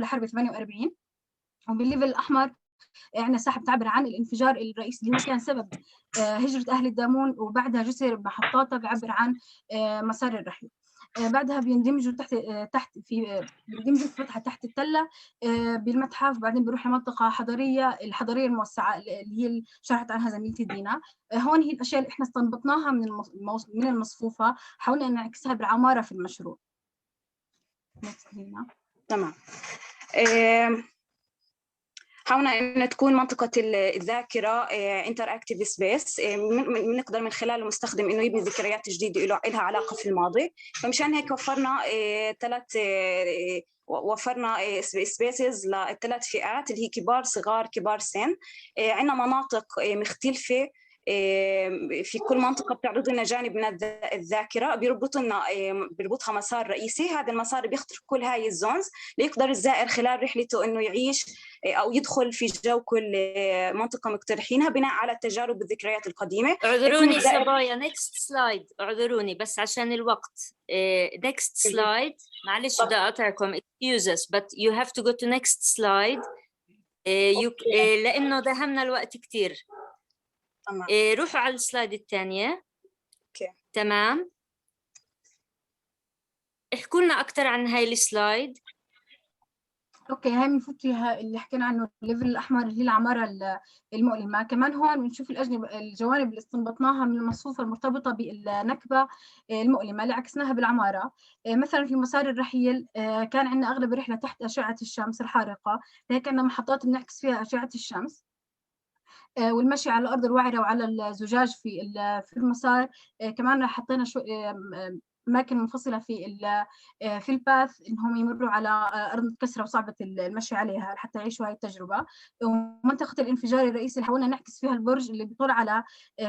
حرب 48. وبالليفل الاحمر عندنا ساحه بتعبر عن الانفجار الرئيسي اللي هو كان سبب هجره اهل الدامون، وبعدها جسر محطاتها بيعبر عن مسار الرحله. بعدها بيندمجوا بيندمجوا في فتحة تحت التلة بالمتحف، وبعدين بيروح لمنطقة الحضارية الموسعة اللي هي شرحت عنها زميلتي دينا. هون هي الأشياء اللي إحنا استنبطناها من المصفوفة، حاولنا أن نعكسها بالعمارة في المشروع. تمام. حاولنا ان تكون منطقه الذاكره انتراكتيف سبيس، بنقدر من خلال المستخدم انه يبني ذكريات جديده لها علاقه في الماضي. فمشان هيك وفرنا سبيسز للثلاث فئات اللي هي كبار صغار كبار سن. عندنا مناطق مختلفه، في كل منطقة بتعرض لنا جانب من الذاكرة بيربطها مسار رئيسي. هذا المسار بيخطر كل هاي الزونز ليقدر الزائر خلال رحلته إنه يعيش أو يدخل في جو كل منطقة مقترحينها بناء على التجارب والذكريات القديمة. اعذروني صبايا، نيكست سلايد، اعذروني بس عشان الوقت. نيكست سلايد، معلش بدي أقاطعكم excuses but you have to go to next slide. لأنه دهمنا الوقت كتير. روحوا على السلايد الثانية. تمام، احكوا لنا أكثر عن هاي السلايد. اوكي، هاي بنفوت فيها اللي حكينا عنه الليفل الاحمر اللي هي العماره المؤلمه. كمان هون بنشوف الجوانب اللي استنبطناها من المصفوفه المرتبطه بالنكبه المؤلمه اللي عكسناها بالعماره. مثلا في مسار الرحيل كان عندنا اغلب الرحله تحت اشعه الشمس الحارقه، لهيك عندنا محطات بنعكس فيها اشعه الشمس. والمشي على الارض الوعره وعلى الزجاج في المسار. كمان حطينا اماكن منفصله في الباث انهم يمروا على ارض متكسره وصعبه المشي عليها حتى يعيشوا هاي التجربه. ومنطقه الانفجار الرئيسي اللي حاولنا نعكس فيها البرج اللي بيطل على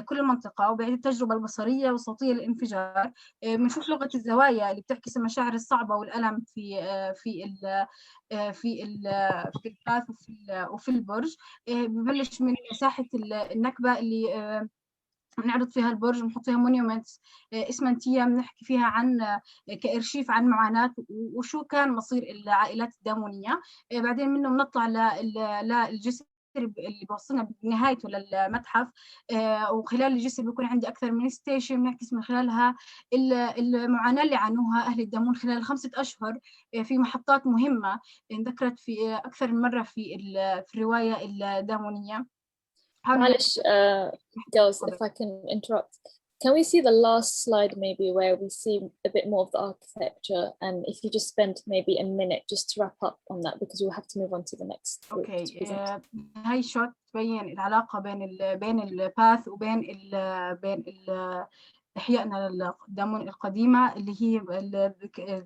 كل المنطقه وبيعيد التجربه البصريه والصوتيه للانفجار. بنشوف لغه الزوايا اللي بتعكس المشاعر الصعبه والالم في الباث وفي البرج. ببلش من ساحه النكبه اللي بنعرض فيها البرج ونحط فيها مونيومنتس اسمنتيه بنحكي فيها عن كارشيف عن معاناه وشو كان مصير العائلات الدامونيه. بعدين منه بنطلع للجسر اللي بوصلنا بنهايته للمتحف. وخلال الجسر بيكون عندي اكثر من ستيشن بنعكس من خلالها المعاناه اللي عانوها اهل الدامون خلال 5 أشهر. في محطات مهمه انذكرت في اكثر من مره في الروايه الدامونيه. معلش, girls, if I can interrupt, can we see the last slide maybe where we see a bit more of the architecture, and if you just spend maybe a minute just to wrap up on that because we'll have to move on to the next. Okay, هاي شوت تبين العلاقة بين الباث وبين إحيائنا للدمون القديمة اللي هي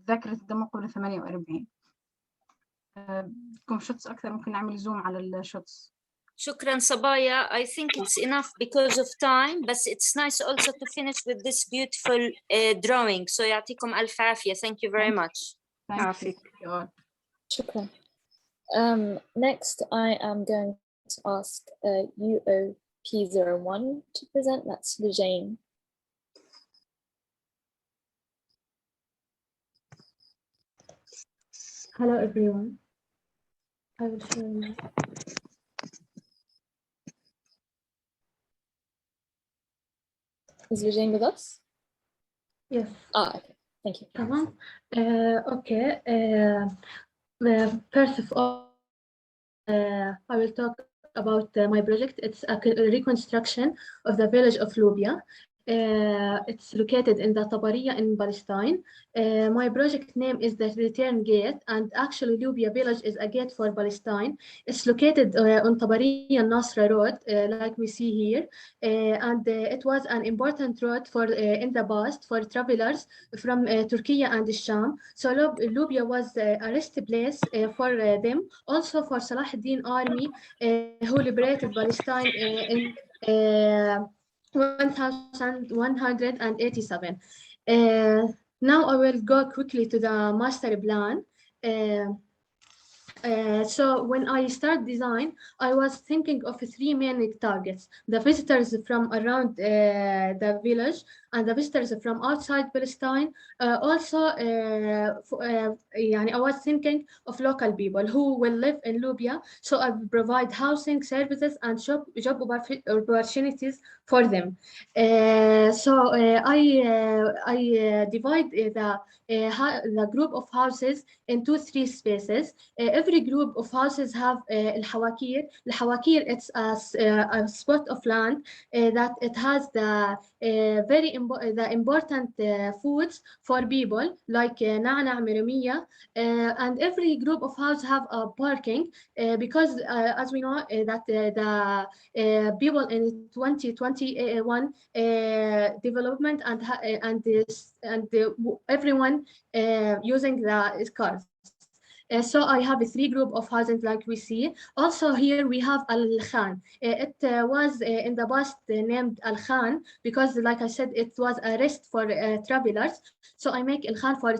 ذاكرة الدمون قبل 48. بدكم شوتس أكثر ممكن نعمل زوم على الشوتس. شكرا صبايا. I think it's enough because of time, but it's nice also to finish with this beautiful drawing. So يعطيكم ألف عافية. Thank you very much. عافيك. شكرا. Next, I am going to ask UOP01 to present. That's Lujane. Hello everyone. I will share my. Is Lujane with us? Yes. Okay. Thank you. تمام. Okay. First of all, I will talk about my project. It's a reconstruction of the village of Lubia. It's located in the Tabariya in Palestine. My project name is the Return Gate, and actually Lubia village is a gate for Palestine. It's located on Tabariya Nasra Road, like we see here, and it was an important road for in the past for travelers from Turkey and Sham. So Lubia was a rest place for them, also for Salah ad-Din army who liberated Palestine in 1187. Now I will go quickly to the master plan. So when I start design, I was thinking of three main targets: the visitors from around the village and the visitors from outside Palestine. Also, I was thinking of local people who will live in Lubia, so I will provide housing, services, and job opportunities for them. I divide the group of houses into three spaces. Every group of houses have الحواكير. الحواكير, it's a spot of land that it has the important foods for people like نعنع مرمية, and every group of houses have a parking because as we know that the people in 2021 development and everyone using the cars. So I have a three group of housing like we see. Also here we have Al-Khan. It was in the past named Al-Khan because, like I said, it was a rest for travelers. So I make Al-Khan for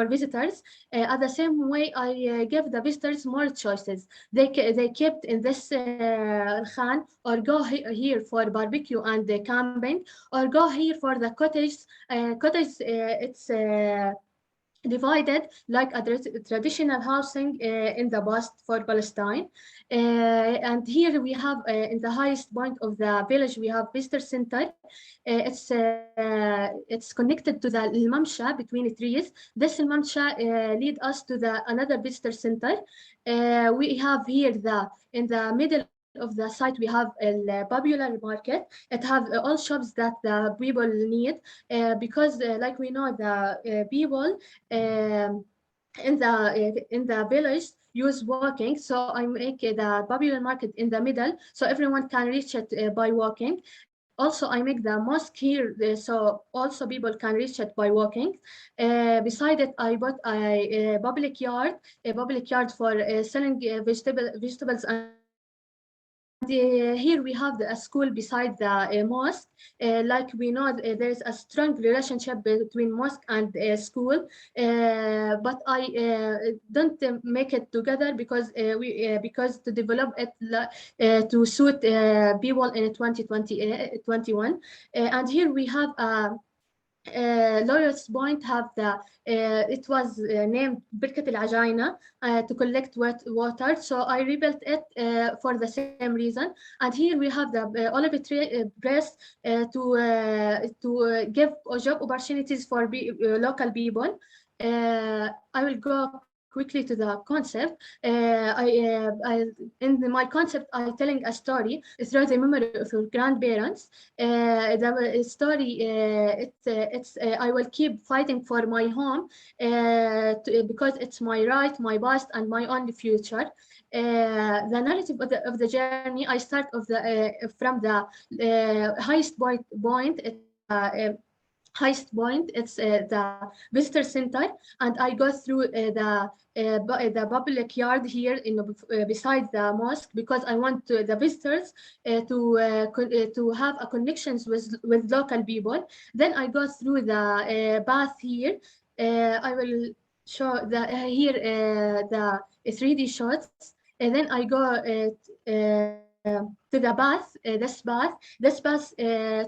visitors. At the same way, I give the visitors more choices. They kept in this Al-Khan or go here for barbecue and camping, or go here for the cottage. It's divided like a traditional housing in the past for Palestine. And here we have in the highest point of the village, we have visitor center. It's connected to the Mamsha between the trees. This Mamsha lead us to another visitor center. We have here in the middle of the site we have a popular market. It has all shops that the people need because like we know the people in the village use walking, so I make the popular market in the middle so everyone can reach it by walking. Also, I make the mosque here, so also people can reach it by walking. Beside it, I bought a public yard for selling vegetables and here we have a school beside the mosque. Like we know, there's a strong relationship between mosque and school, but I don't make it together because to develop it to suit people in 2021. And here we have lowest point have it was named Birkat al-Ajaina to collect water, so I rebuilt it for the same reason. And here we have the olive tree press to give job opportunities for local people. I will go quickly to the concept. In my concept, I'm telling a story through the memory of your grandparents. The story, I will keep fighting for my home because it's my right, my past, and my only future. The narrative of the journey, I start from the highest point. Highest point, it's the visitor center, and I go through the public yard here beside the mosque, because I want the visitors to have a connections with local people. Then I go through the path here. I will show here the 3D shots, and then I go to the path. This path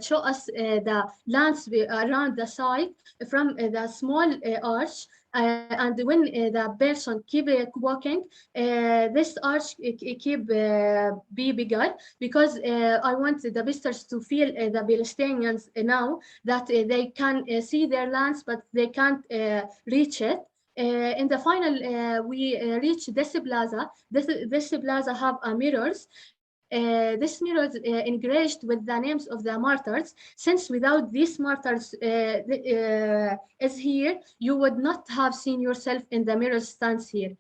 show us the lands around the site from the small arch. And when the person keep walking, this arch keep be bigger, because I want the visitors to feel the Palestinians now that they can see their lands, but they can't reach it. In the final, we reach this plaza. This plaza have mirrors. This mirror is engraved with the names of the martyrs. Since without these martyrs is here, you would not have seen yourself in the mirror stands here.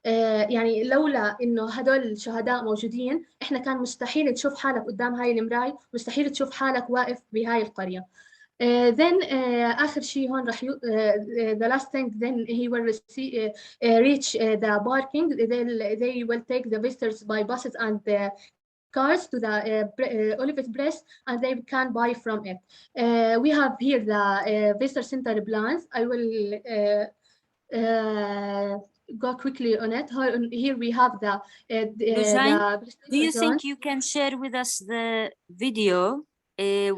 يعني لولا انه هدول الشهداء موجودين، احنا كان مستحيل تشوف حالك قدام هاي المراية، مستحيل تشوف حالك واقف بهاي القرية. Then آخر شيء هون راح the last thing, then he will reach the parking. They will take the visitors by buses and cars to the Olivet Press, and they can buy from it. We have here the visitor center plans. I will go quickly on it. Here we have do you think you can share with us the video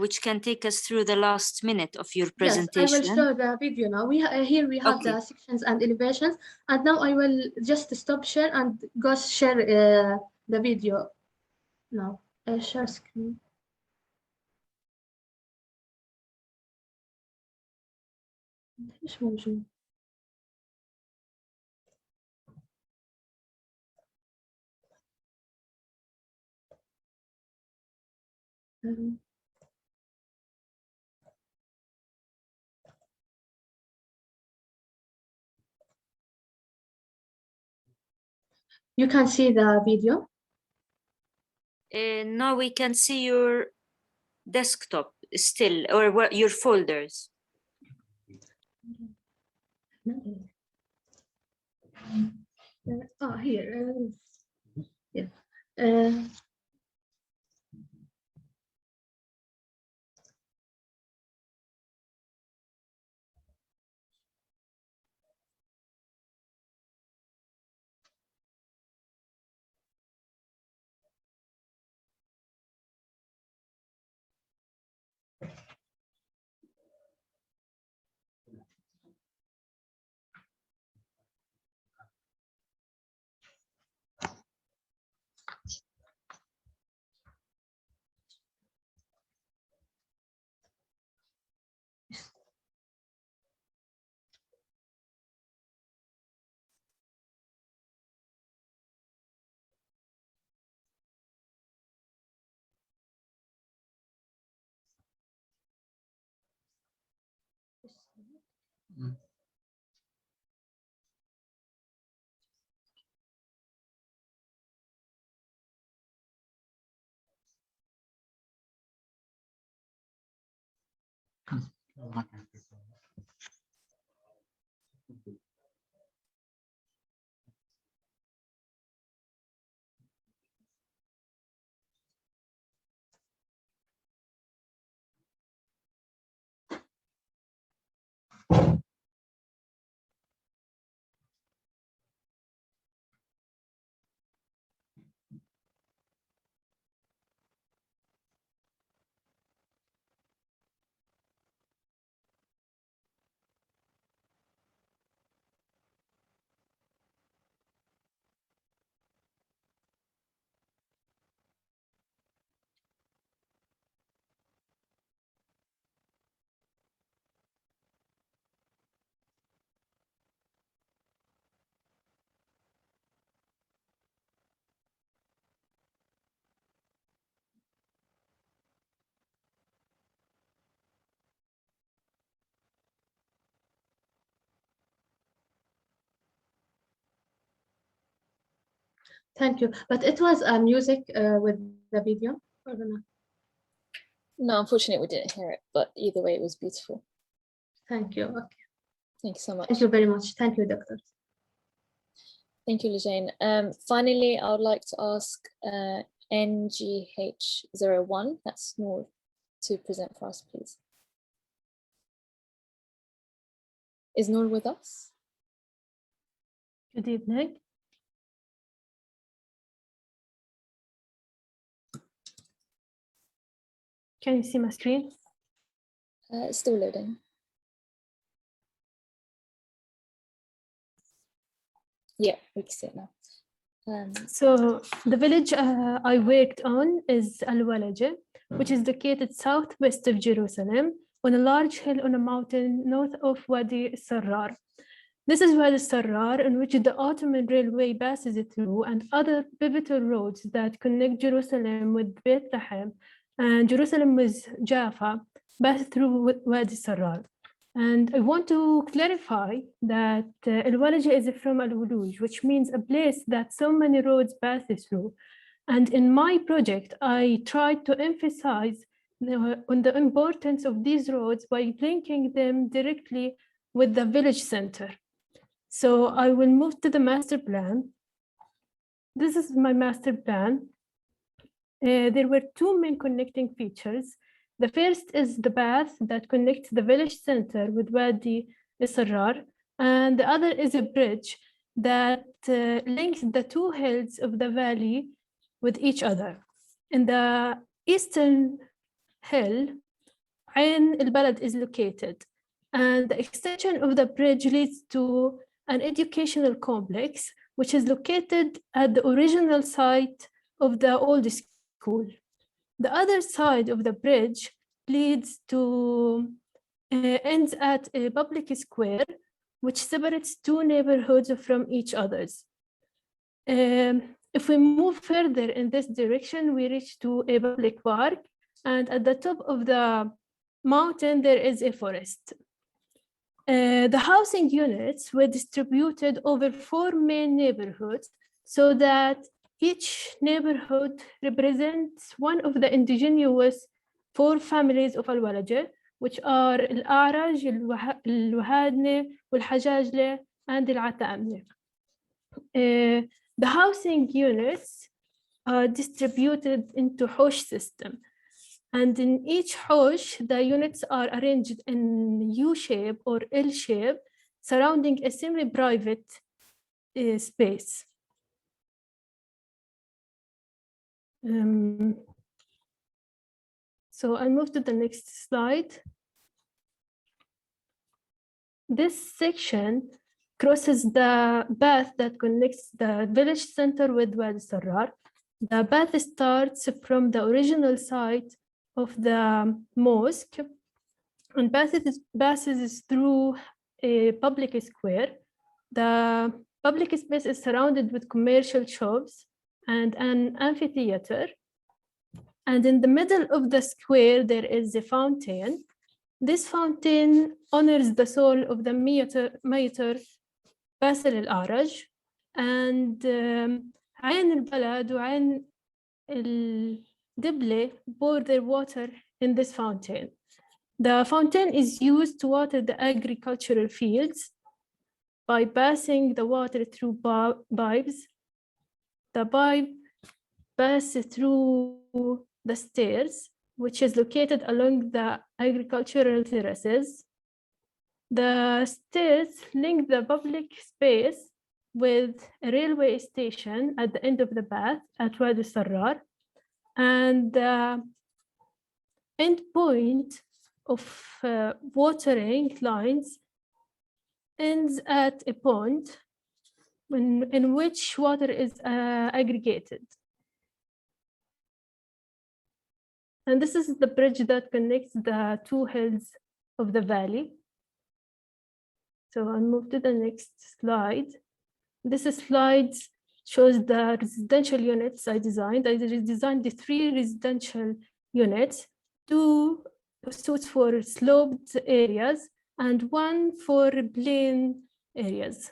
which can take us through the last minute of your presentation? Yes, I will show the video now. Here we have the sections and elevations, and now I will just stop share and go share the video now. Share screen. مش موجود. You can see the video. No, we can see your desktop still, or what, your folders. Here. Yeah. Thank you. But it was music with the video, or not? No, unfortunately, we didn't hear it, but either way, it was beautiful. Thank you. Okay. Thank you so much. Thank you very much. Thank you, doctor. Thank you, Lejane. Finally, I would like to ask NGH01, that's Noor, to present for us, please. Is Noor with us? Good evening. Can you see my screen? It's still loading. Yeah, we can see it now. So the village I worked on is Al-Walaja, which is located southwest of Jerusalem on a large hill on a mountain north of Wadi Sarrar. This is Wadi Sarrar, in which the Ottoman Railway passes through, and other pivotal roads that connect Jerusalem with Bethlehem and Jerusalem with Jaffa pass through Wadi Sarrar. And I want to clarify that Al-Walaja is from Al-Wuluj, which means a place that so many roads pass through. And in my project, I tried to emphasize on the importance of these roads by linking them directly with the village center. So I will move to the master plan. This is my master plan. There were two main connecting features. The first is the path that connects the village center with Wadi Sarrar, and the other is a bridge that links the two hills of the valley with each other. In the eastern hill, Ain al-Balad is located, and the extension of the bridge leads to an educational complex, which is located at the original site of the old school. The other side of the bridge leads to, ends at a public square, which separates two neighborhoods from each other's. If we move further in this direction, we reach to a public park, and at the top of the mountain, there is a forest. The housing units were distributed over 4 main neighborhoods so that each neighborhood represents one of the indigenous 4 families of Al-Walaja, which are Al-A'raj, Al-Wahadne, Al-Hajajle, and Al-Atamne. The housing units are distributed into Hosh system. And in each Hosh, the units are arranged in U-shape or L-shape, surrounding a semi-private space. So I'll move to the next slide. This section crosses the path that connects the village center with Wadi Sarrar. The path starts from the original site of the mosque and passes through a public square. The public space is surrounded with commercial shops and an amphitheater. And in the middle of the square, there is a fountain. This fountain honors the soul of the Mater Basil al-A'raj, and Ain al-Balad and Ain al-Dible pour their water in this fountain. The fountain is used to water the agricultural fields by passing the water through pipes. The pipe passes through the stairs, which is located along the agricultural terraces. The stairs link the public space with a railway station at the end of the path at Wadi Sarrar, and the end point of watering lines ends at a pond in which water is aggregated. And this is the bridge that connects the two hills of the valley. So I'll move to the next slide. This slide shows the residential units I designed. I designed the 3 residential units, 2 suits for sloped areas and 1 for plain areas.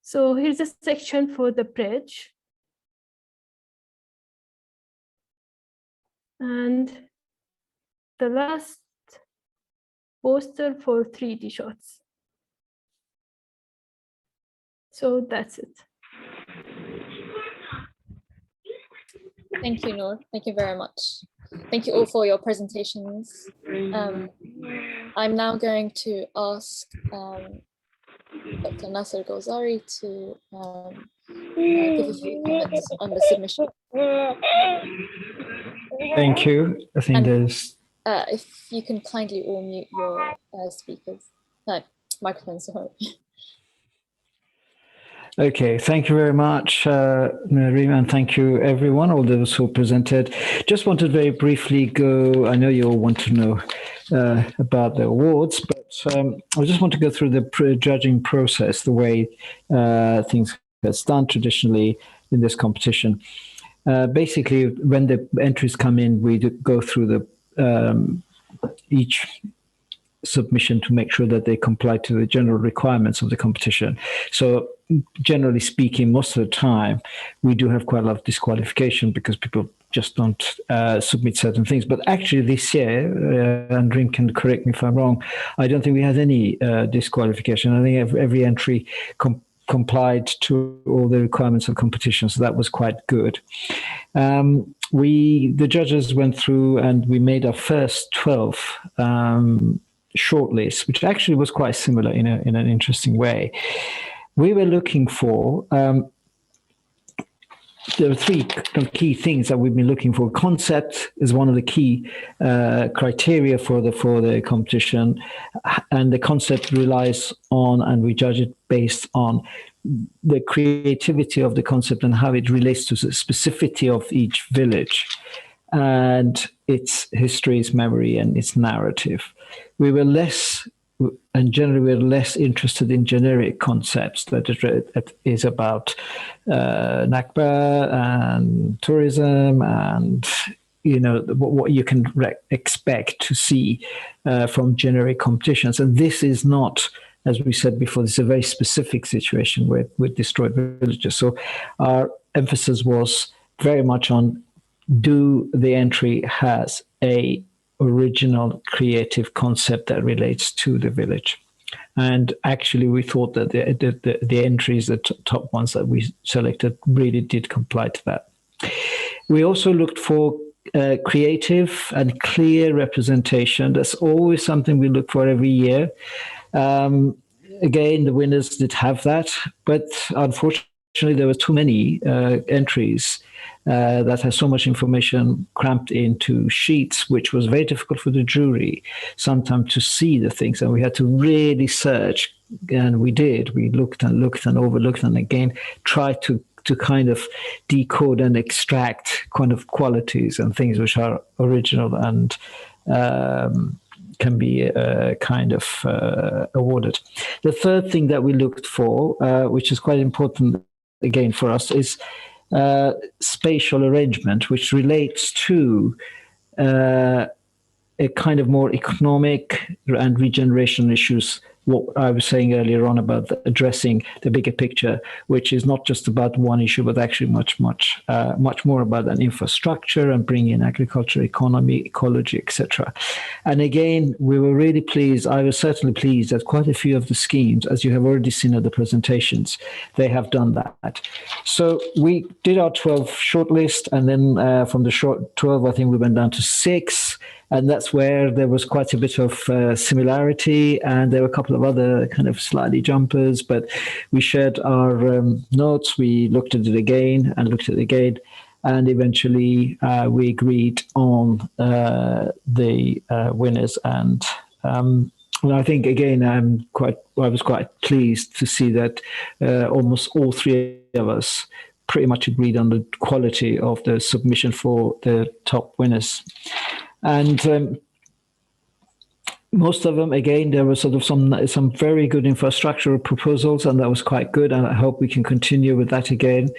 So here's a section for the bridge. And the last poster for 3D shots. So that's it. Thank you, Noor. Thank you very much. Thank you all for your presentations. I'm now going to ask Dr. Nasser Gozari to give a few comments on the submission. Thank you. I think there's... if you can kindly all mute your microphones, sorry. Okay, thank you very much, Nareem, and thank you everyone, all those who presented. Just wanted to very briefly go, I know you all want to know about the awards, but I just want to go through the judging process, the way things get done traditionally in this competition. Basically, when the entries come in, we go through each submission to make sure that they comply to the general requirements of the competition. So generally speaking, most of the time, we do have quite a lot of disqualification because people just don't submit certain things. But actually this year, and Dream can correct me if I'm wrong, I don't think we had any disqualification. I think every entry complied to all the requirements of competition, so that was quite good. The judges went through and we made our first 12 shortlist, which actually was quite similar in an interesting way. We were looking for, there are three key things that we've been looking for. Concept is one of the key criteria for the competition, and the concept relies on, and we judge it based on the creativity of the concept and how it relates to the specificity of each village and its history, its memory, and its narrative. We were less, and generally we're less interested in generic concepts that is about Nakba and tourism and what you can expect to see from generic competitions. And this is not, as we said before, this is a very specific situation with destroyed villages. So our emphasis was very much on, do the entry has a original creative concept that relates to the village? And actually we thought that the entries, the top ones that we selected, really did comply to that. We also looked for creative and clear representation. That's always something we look for every year. Again, the winners did have that, but unfortunately there were too many entries that has so much information cramped into sheets, which was very difficult for the jury sometimes to see the things. And we had to really search, and we did. We looked and looked and overlooked and again tried to kind of decode and extract kind of qualities and things which are original and can be kind of awarded. The third thing that we looked for, which is quite important again for us, is spatial arrangement, which relates to a kind of more economic and regeneration issues, what I was saying earlier on about addressing the bigger picture, which is not just about one issue, but actually much more about an infrastructure and bringing in agriculture, economy, ecology, etc. And again, we were really pleased. I was certainly pleased that quite a few of the schemes, as you have already seen at the presentations, they have done that. So we did our 12 shortlist, and then from the 12, I think we went down to 6. And that's where there was quite a bit of similarity, and there were a couple of other kind of slightly jumpers, but we shared our notes. We looked at it again and looked at it again, and eventually we agreed on the winners. And I think, again, I was quite pleased to see that almost all three of us pretty much agreed on the quality of the submission for the top winners. And most of them, again, there were sort of some very good infrastructural proposals, and that was quite good. And I hope we can continue with that again.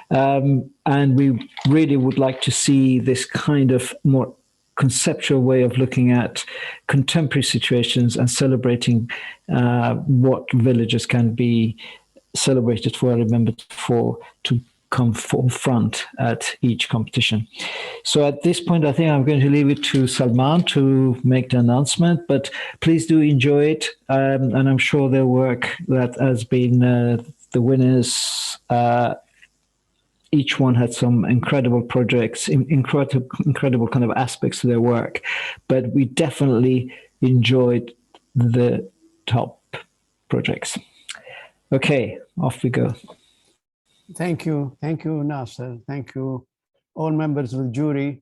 And we really would like to see this kind of more conceptual way of looking at contemporary situations and celebrating what villages can be celebrated for, remembered for, to come forefront at each competition. So at this point, I think I'm going to leave it to Salman to make the announcement, but please do enjoy it. And I'm sure their work that has been the winners, each one had some incredible projects, incredible kind of aspects to their work, but we definitely enjoyed the top projects. Okay, off we go. Thank you, Nasser. Thank you, all members of the jury.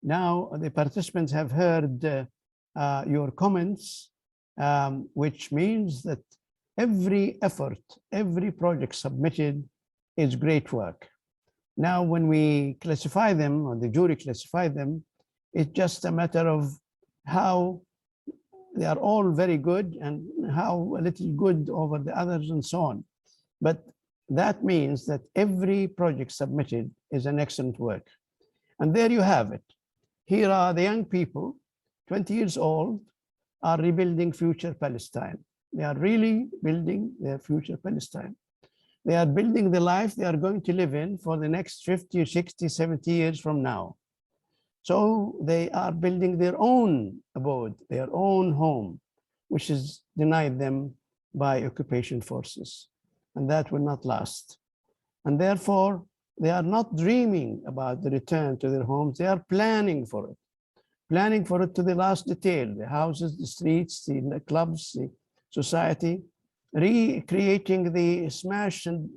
Now the participants have heard your comments, which means that every effort, every project submitted is great work. Now, when we classify them, or the jury classify them, it's just a matter of how they are all very good and how a little good over the others and so on. But that means that every project submitted is an excellent work. And there you have it. Here are the young people, 20 years old, are rebuilding future Palestine. They are really building their future Palestine. They are building the life they are going to live in for the next 50, 60, 70 years from now. So they are building their own abode, their own home, which is denied them by occupation forces. And that will not last. And therefore, they are not dreaming about the return to their homes. They are planning for it to the last detail, the houses, the streets, the clubs, the society, recreating the smashed and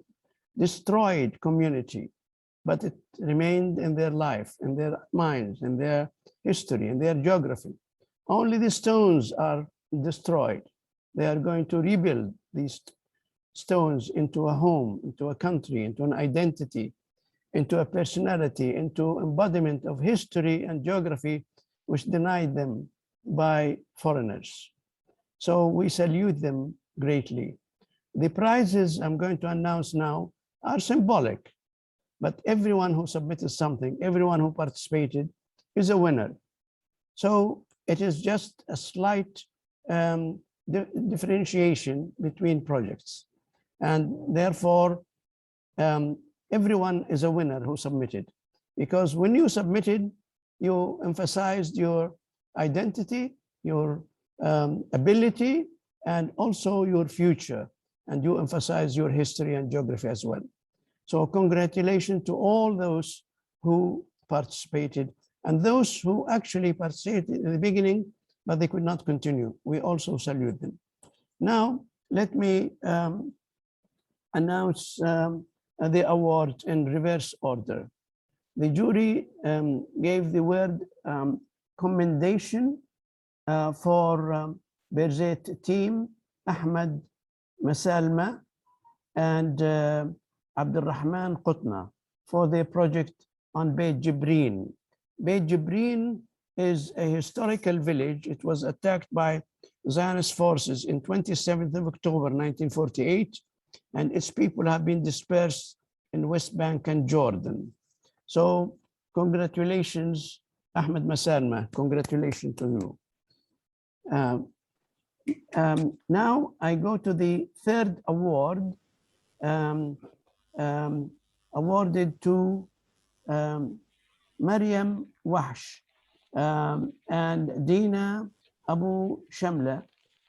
destroyed community. But it remained in their life, in their minds, in their history, in their geography. Only the stones are destroyed. They are going to rebuild these stones into a home, into a country, into an identity, into a personality, into embodiment of history and geography, which denied them by foreigners. So we salute them greatly. The prizes I'm going to announce now are symbolic, but everyone who submitted something, everyone who participated is a winner. So it is just a slight differentiation between projects. And therefore, everyone is a winner who submitted. Because when you submitted, you emphasized your identity, your ability, and also your future. And you emphasize your history and geography as well. So congratulations to all those who participated and those who actually participated in the beginning, but they could not continue. We also salute them. Now, let me announce the award in reverse order. The jury gave the word commendation for Birzeit team, Ahmed Masalma and Abdulrahman Qutna for their project on Beit Jibrin. Beit Jibrin is a historical village. It was attacked by Zionist forces in 27th of October, 1948, and its people have been dispersed in West Bank and Jordan. So congratulations, Ahmed Masalma, congratulations to you. Now I go to the third award awarded to Mariam Wahsh and Dina Abu Shamla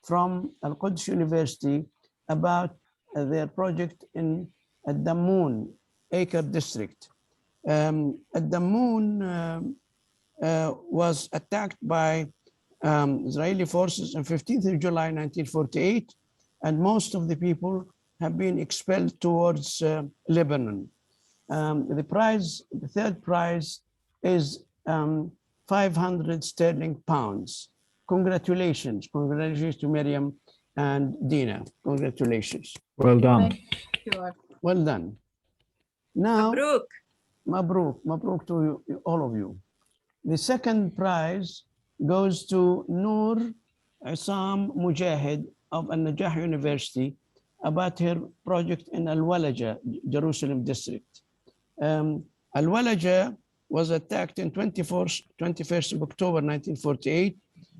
from Al-Quds University about their project in Ad-Dammoun Acre District. Ad-Dammoun was attacked by Israeli forces on 15th of July, 1948, and most of the people have been expelled towards Lebanon. The prize, the third prize, is 500 sterling pounds. Congratulations. Congratulations to Miriam and Dina. Congratulations. Well done. Thank you. Well done. Now, Mabruk. Mabruk to you, all of you. The second prize goes to Noor Isam Mujahid of An-Najah University about her project in Al-Walaja, Jerusalem district. Al-Walaja was attacked in 21st of October 1948,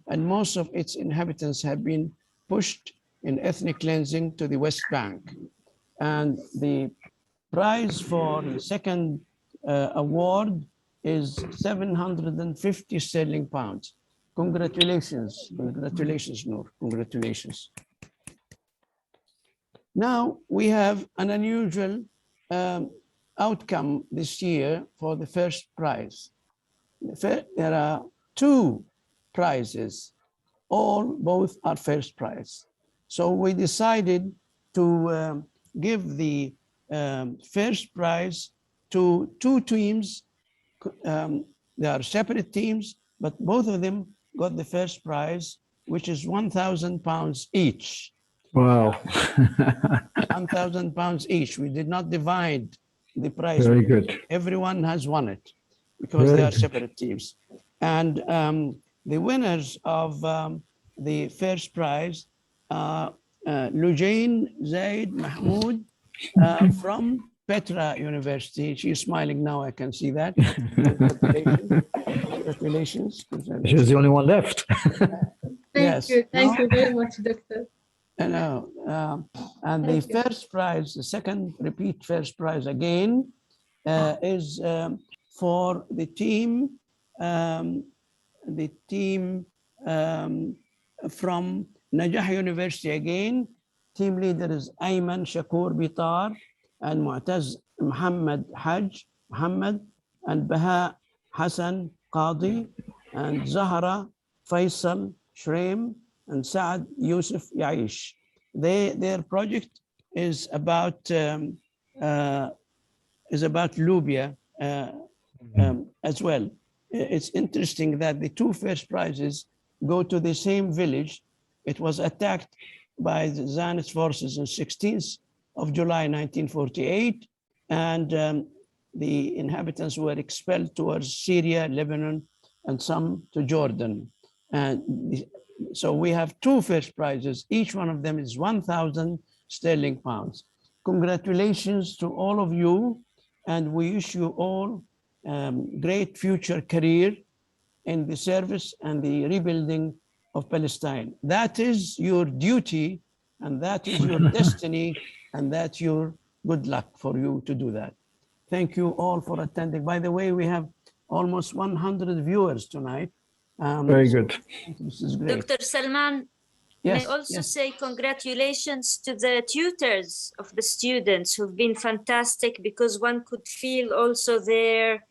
and most of its inhabitants have been pushed in ethnic cleansing to the West Bank. And the prize for the second award is 750 sterling pounds. Congratulations, congratulations, Noor, congratulations. Now we have an unusual outcome this year for the first prize. There are two prizes, both are first prize. So we decided to give the first prize to two teams. They are separate teams, but both of them got the first prize, which is £1,000 each. Wow. £1,000 each. We did not divide the prize. Very good. Everyone has won it because they are separate teams. And the winners of the first prize are Lujain Zaid Mahmoud from Petra University. She's smiling now, I can see that. Congratulations. She was the only one left. Yes. Thank you very much, Doctor. And the first prize, the second repeat first prize again, is for the team from Najah University again. Team leader is Ayman Shakur Bitar and Mu'taz Muhammad Haj Muhammad and Baha Hassan Qadi and Zahra Faisal Shreem and Saad Yusuf Yaish. Their project is about Lubia as well. It's interesting that the two first prizes go to the same village. It was attacked by the Zionist forces on 16th of July 1948, and the inhabitants were expelled towards Syria, Lebanon, and some to Jordan. And so we have two first prizes. Each one of them is 1,000 sterling pounds. Congratulations to all of you, and we wish you all great future career in the service and the rebuilding of Palestine. That is your duty, and that is your destiny, and that's your good luck for you to do that. Thank you all for attending. By the way, we have almost 100 viewers tonight. Very good. This is great. Dr. Salman, Yes, may I also yes. say congratulations to the tutors of the students who've been fantastic, because one could feel also their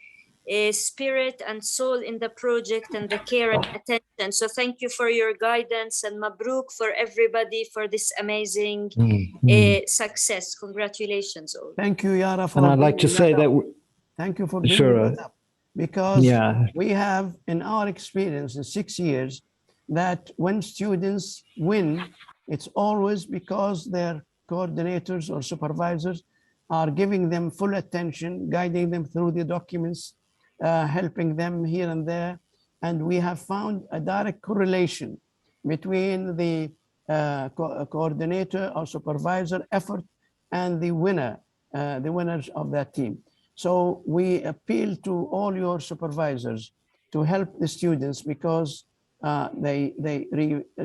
spirit and soul in the project and the care and attention. So thank you for your guidance, and mabruk for everybody for this amazing success. Congratulations all. Thank you, Yara, for And I'd like to say that thank you for bringing Sure. that up, because Yeah. we have in our experience in 6 years that when students win, it's always because their coordinators or supervisors are giving them full attention, guiding them through the documents, helping them here and there. And we have found a direct correlation between the coordinator or supervisor effort and the winners of that team. So we appeal to all your supervisors to help the students, because they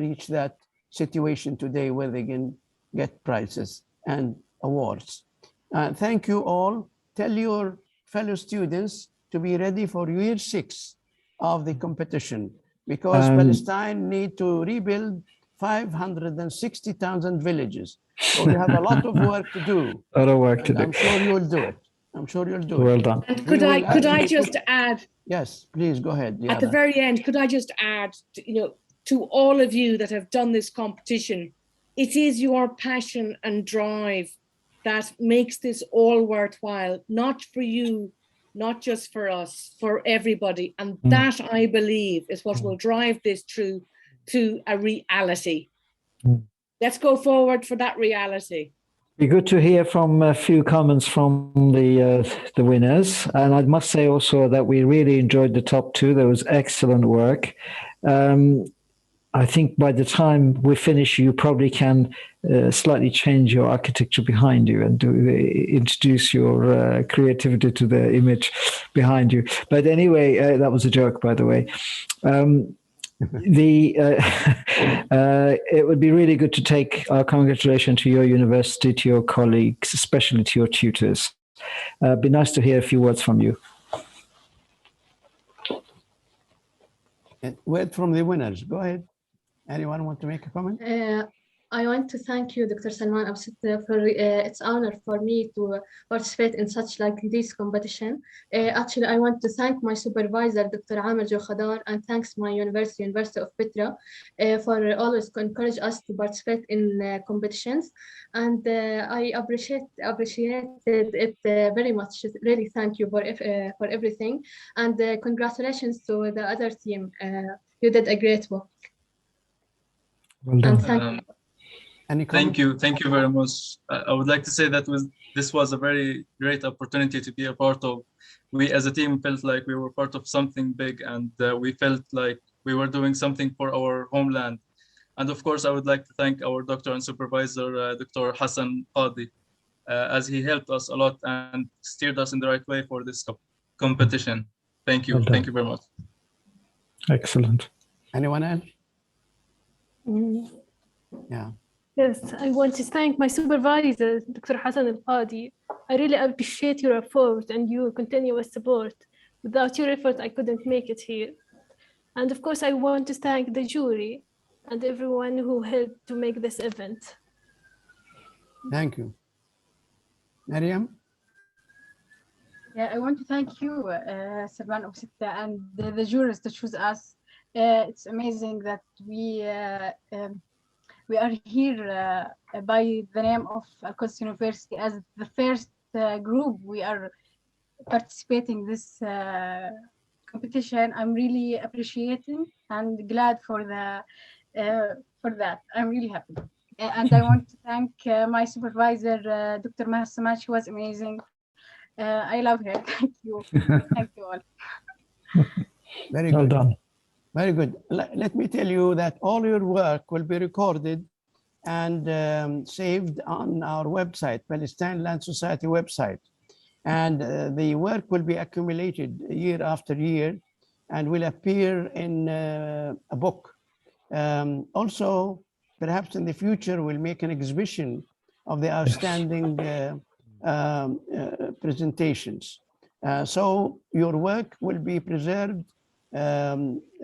reach that situation today where they can get prizes and awards. Thank you all. Tell your fellow students to be ready for year 6 of the competition, because Palestine need to rebuild 560,000 villages. So we have a lot of work to do. A lot of work to do. I'm sure you'll do it. I'm sure you'll do it. Well done. And could I just add? Yes, please go ahead. At the very end, could I just add, to all of you that have done this competition, it is your passion and drive that makes this all worthwhile, not for you, not just for us, for everybody. And that, I believe, is what will drive this through to a reality. Let's go forward for that reality. Be good to hear from a few comments from the winners, and I must say also that we really enjoyed the top 2. There was excellent work. I think by the time we finish, you probably can slightly change your architecture behind you and introduce your creativity to the image behind you. But anyway, that was a joke, by the way. It would be really good to take our congratulations to your university, to your colleagues, especially to your tutors. Be nice to hear a few words from you. Word from the winners. Go ahead. Anyone want to make a comment? I want to thank you, Dr. Salman Absitta, for it's honor for me to participate in such like this competition. Actually, I want to thank my supervisor, Dr. Amir Jokhadar, and thanks my University of Petra, for always encourage us to participate in competitions. And I appreciate it very much. Really, thank you for everything, and congratulations to the other team. You did a great work. Well done. And thank you. Thank you very much. I would like to say that this was a very great opportunity to be a part of. We as a team felt like we were part of something big, and we felt like we were doing something for our homeland. And of course, I would like to thank our doctor and supervisor, Dr. Hassan Qadi, as he helped us a lot and steered us in the right way for this competition. Thank you. Well done. Thank you very much. Excellent. Anyone else? Yeah. Yes, I want to thank my supervisor, Dr. Hassan Al-Qadi. I really appreciate your effort and your continuous support. Without your effort, I couldn't make it here. And of course, I want to thank the jury and everyone who helped to make this event. Thank you. Mariam? Yeah, I want to thank you, Salman Absitta, and the jurors to choose us. It's amazing that we are here by the name of Al-Quds University as the first group we are participating this competition. I'm really appreciating and glad for that. I'm really happy. And I want to thank my supervisor, Dr. Mahar Samad. She was amazing. I love her. Thank you. Thank you all. Very Well good. done. Very good. Let me tell you that all your work will be recorded and saved on our website, Palestine Land Society website. And the work will be accumulated year after year and will appear in a book. Also, perhaps in the future, we'll make an exhibition of the outstanding presentations. So your work will be preserved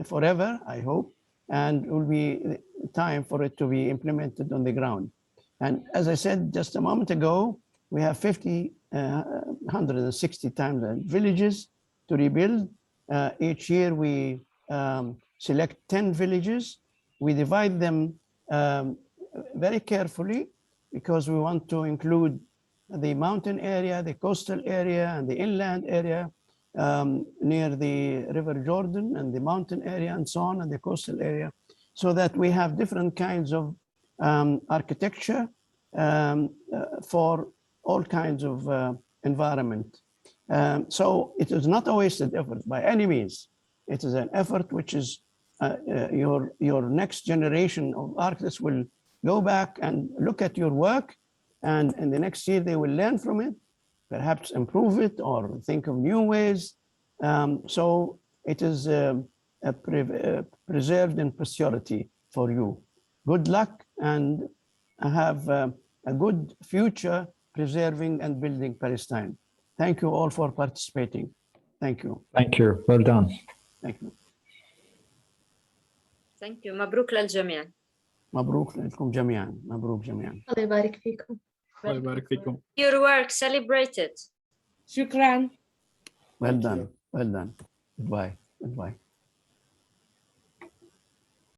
forever, I hope, and will be time for it to be implemented on the ground. And as I said just a moment ago, we have 160 times villages to rebuild. Each year we select 10 villages. We divide them very carefully because we want to include the mountain area, the coastal area, and the inland area near the River Jordan and the mountain area and so on, and the coastal area, so that we have different kinds of architecture for all kinds of environment. So it is not a wasted effort by any means. It is an effort which is your next generation of architects will go back and look at your work, and in the next year they will learn from it, perhaps improve it or think of new ways. So it is preserved in posterity for you. Good luck, and have a good future preserving and building Palestine. Thank you all for participating. Thank you. Thank you. Well done. Thank you. Thank you. مبروك للجميع. مبروك لكم جميعا. مبروك جميعا. الله يبارك فيكم. الله يبارك فيكم. Your work celebrated. Shukran. Well done. Well done. Goodbye. Goodbye.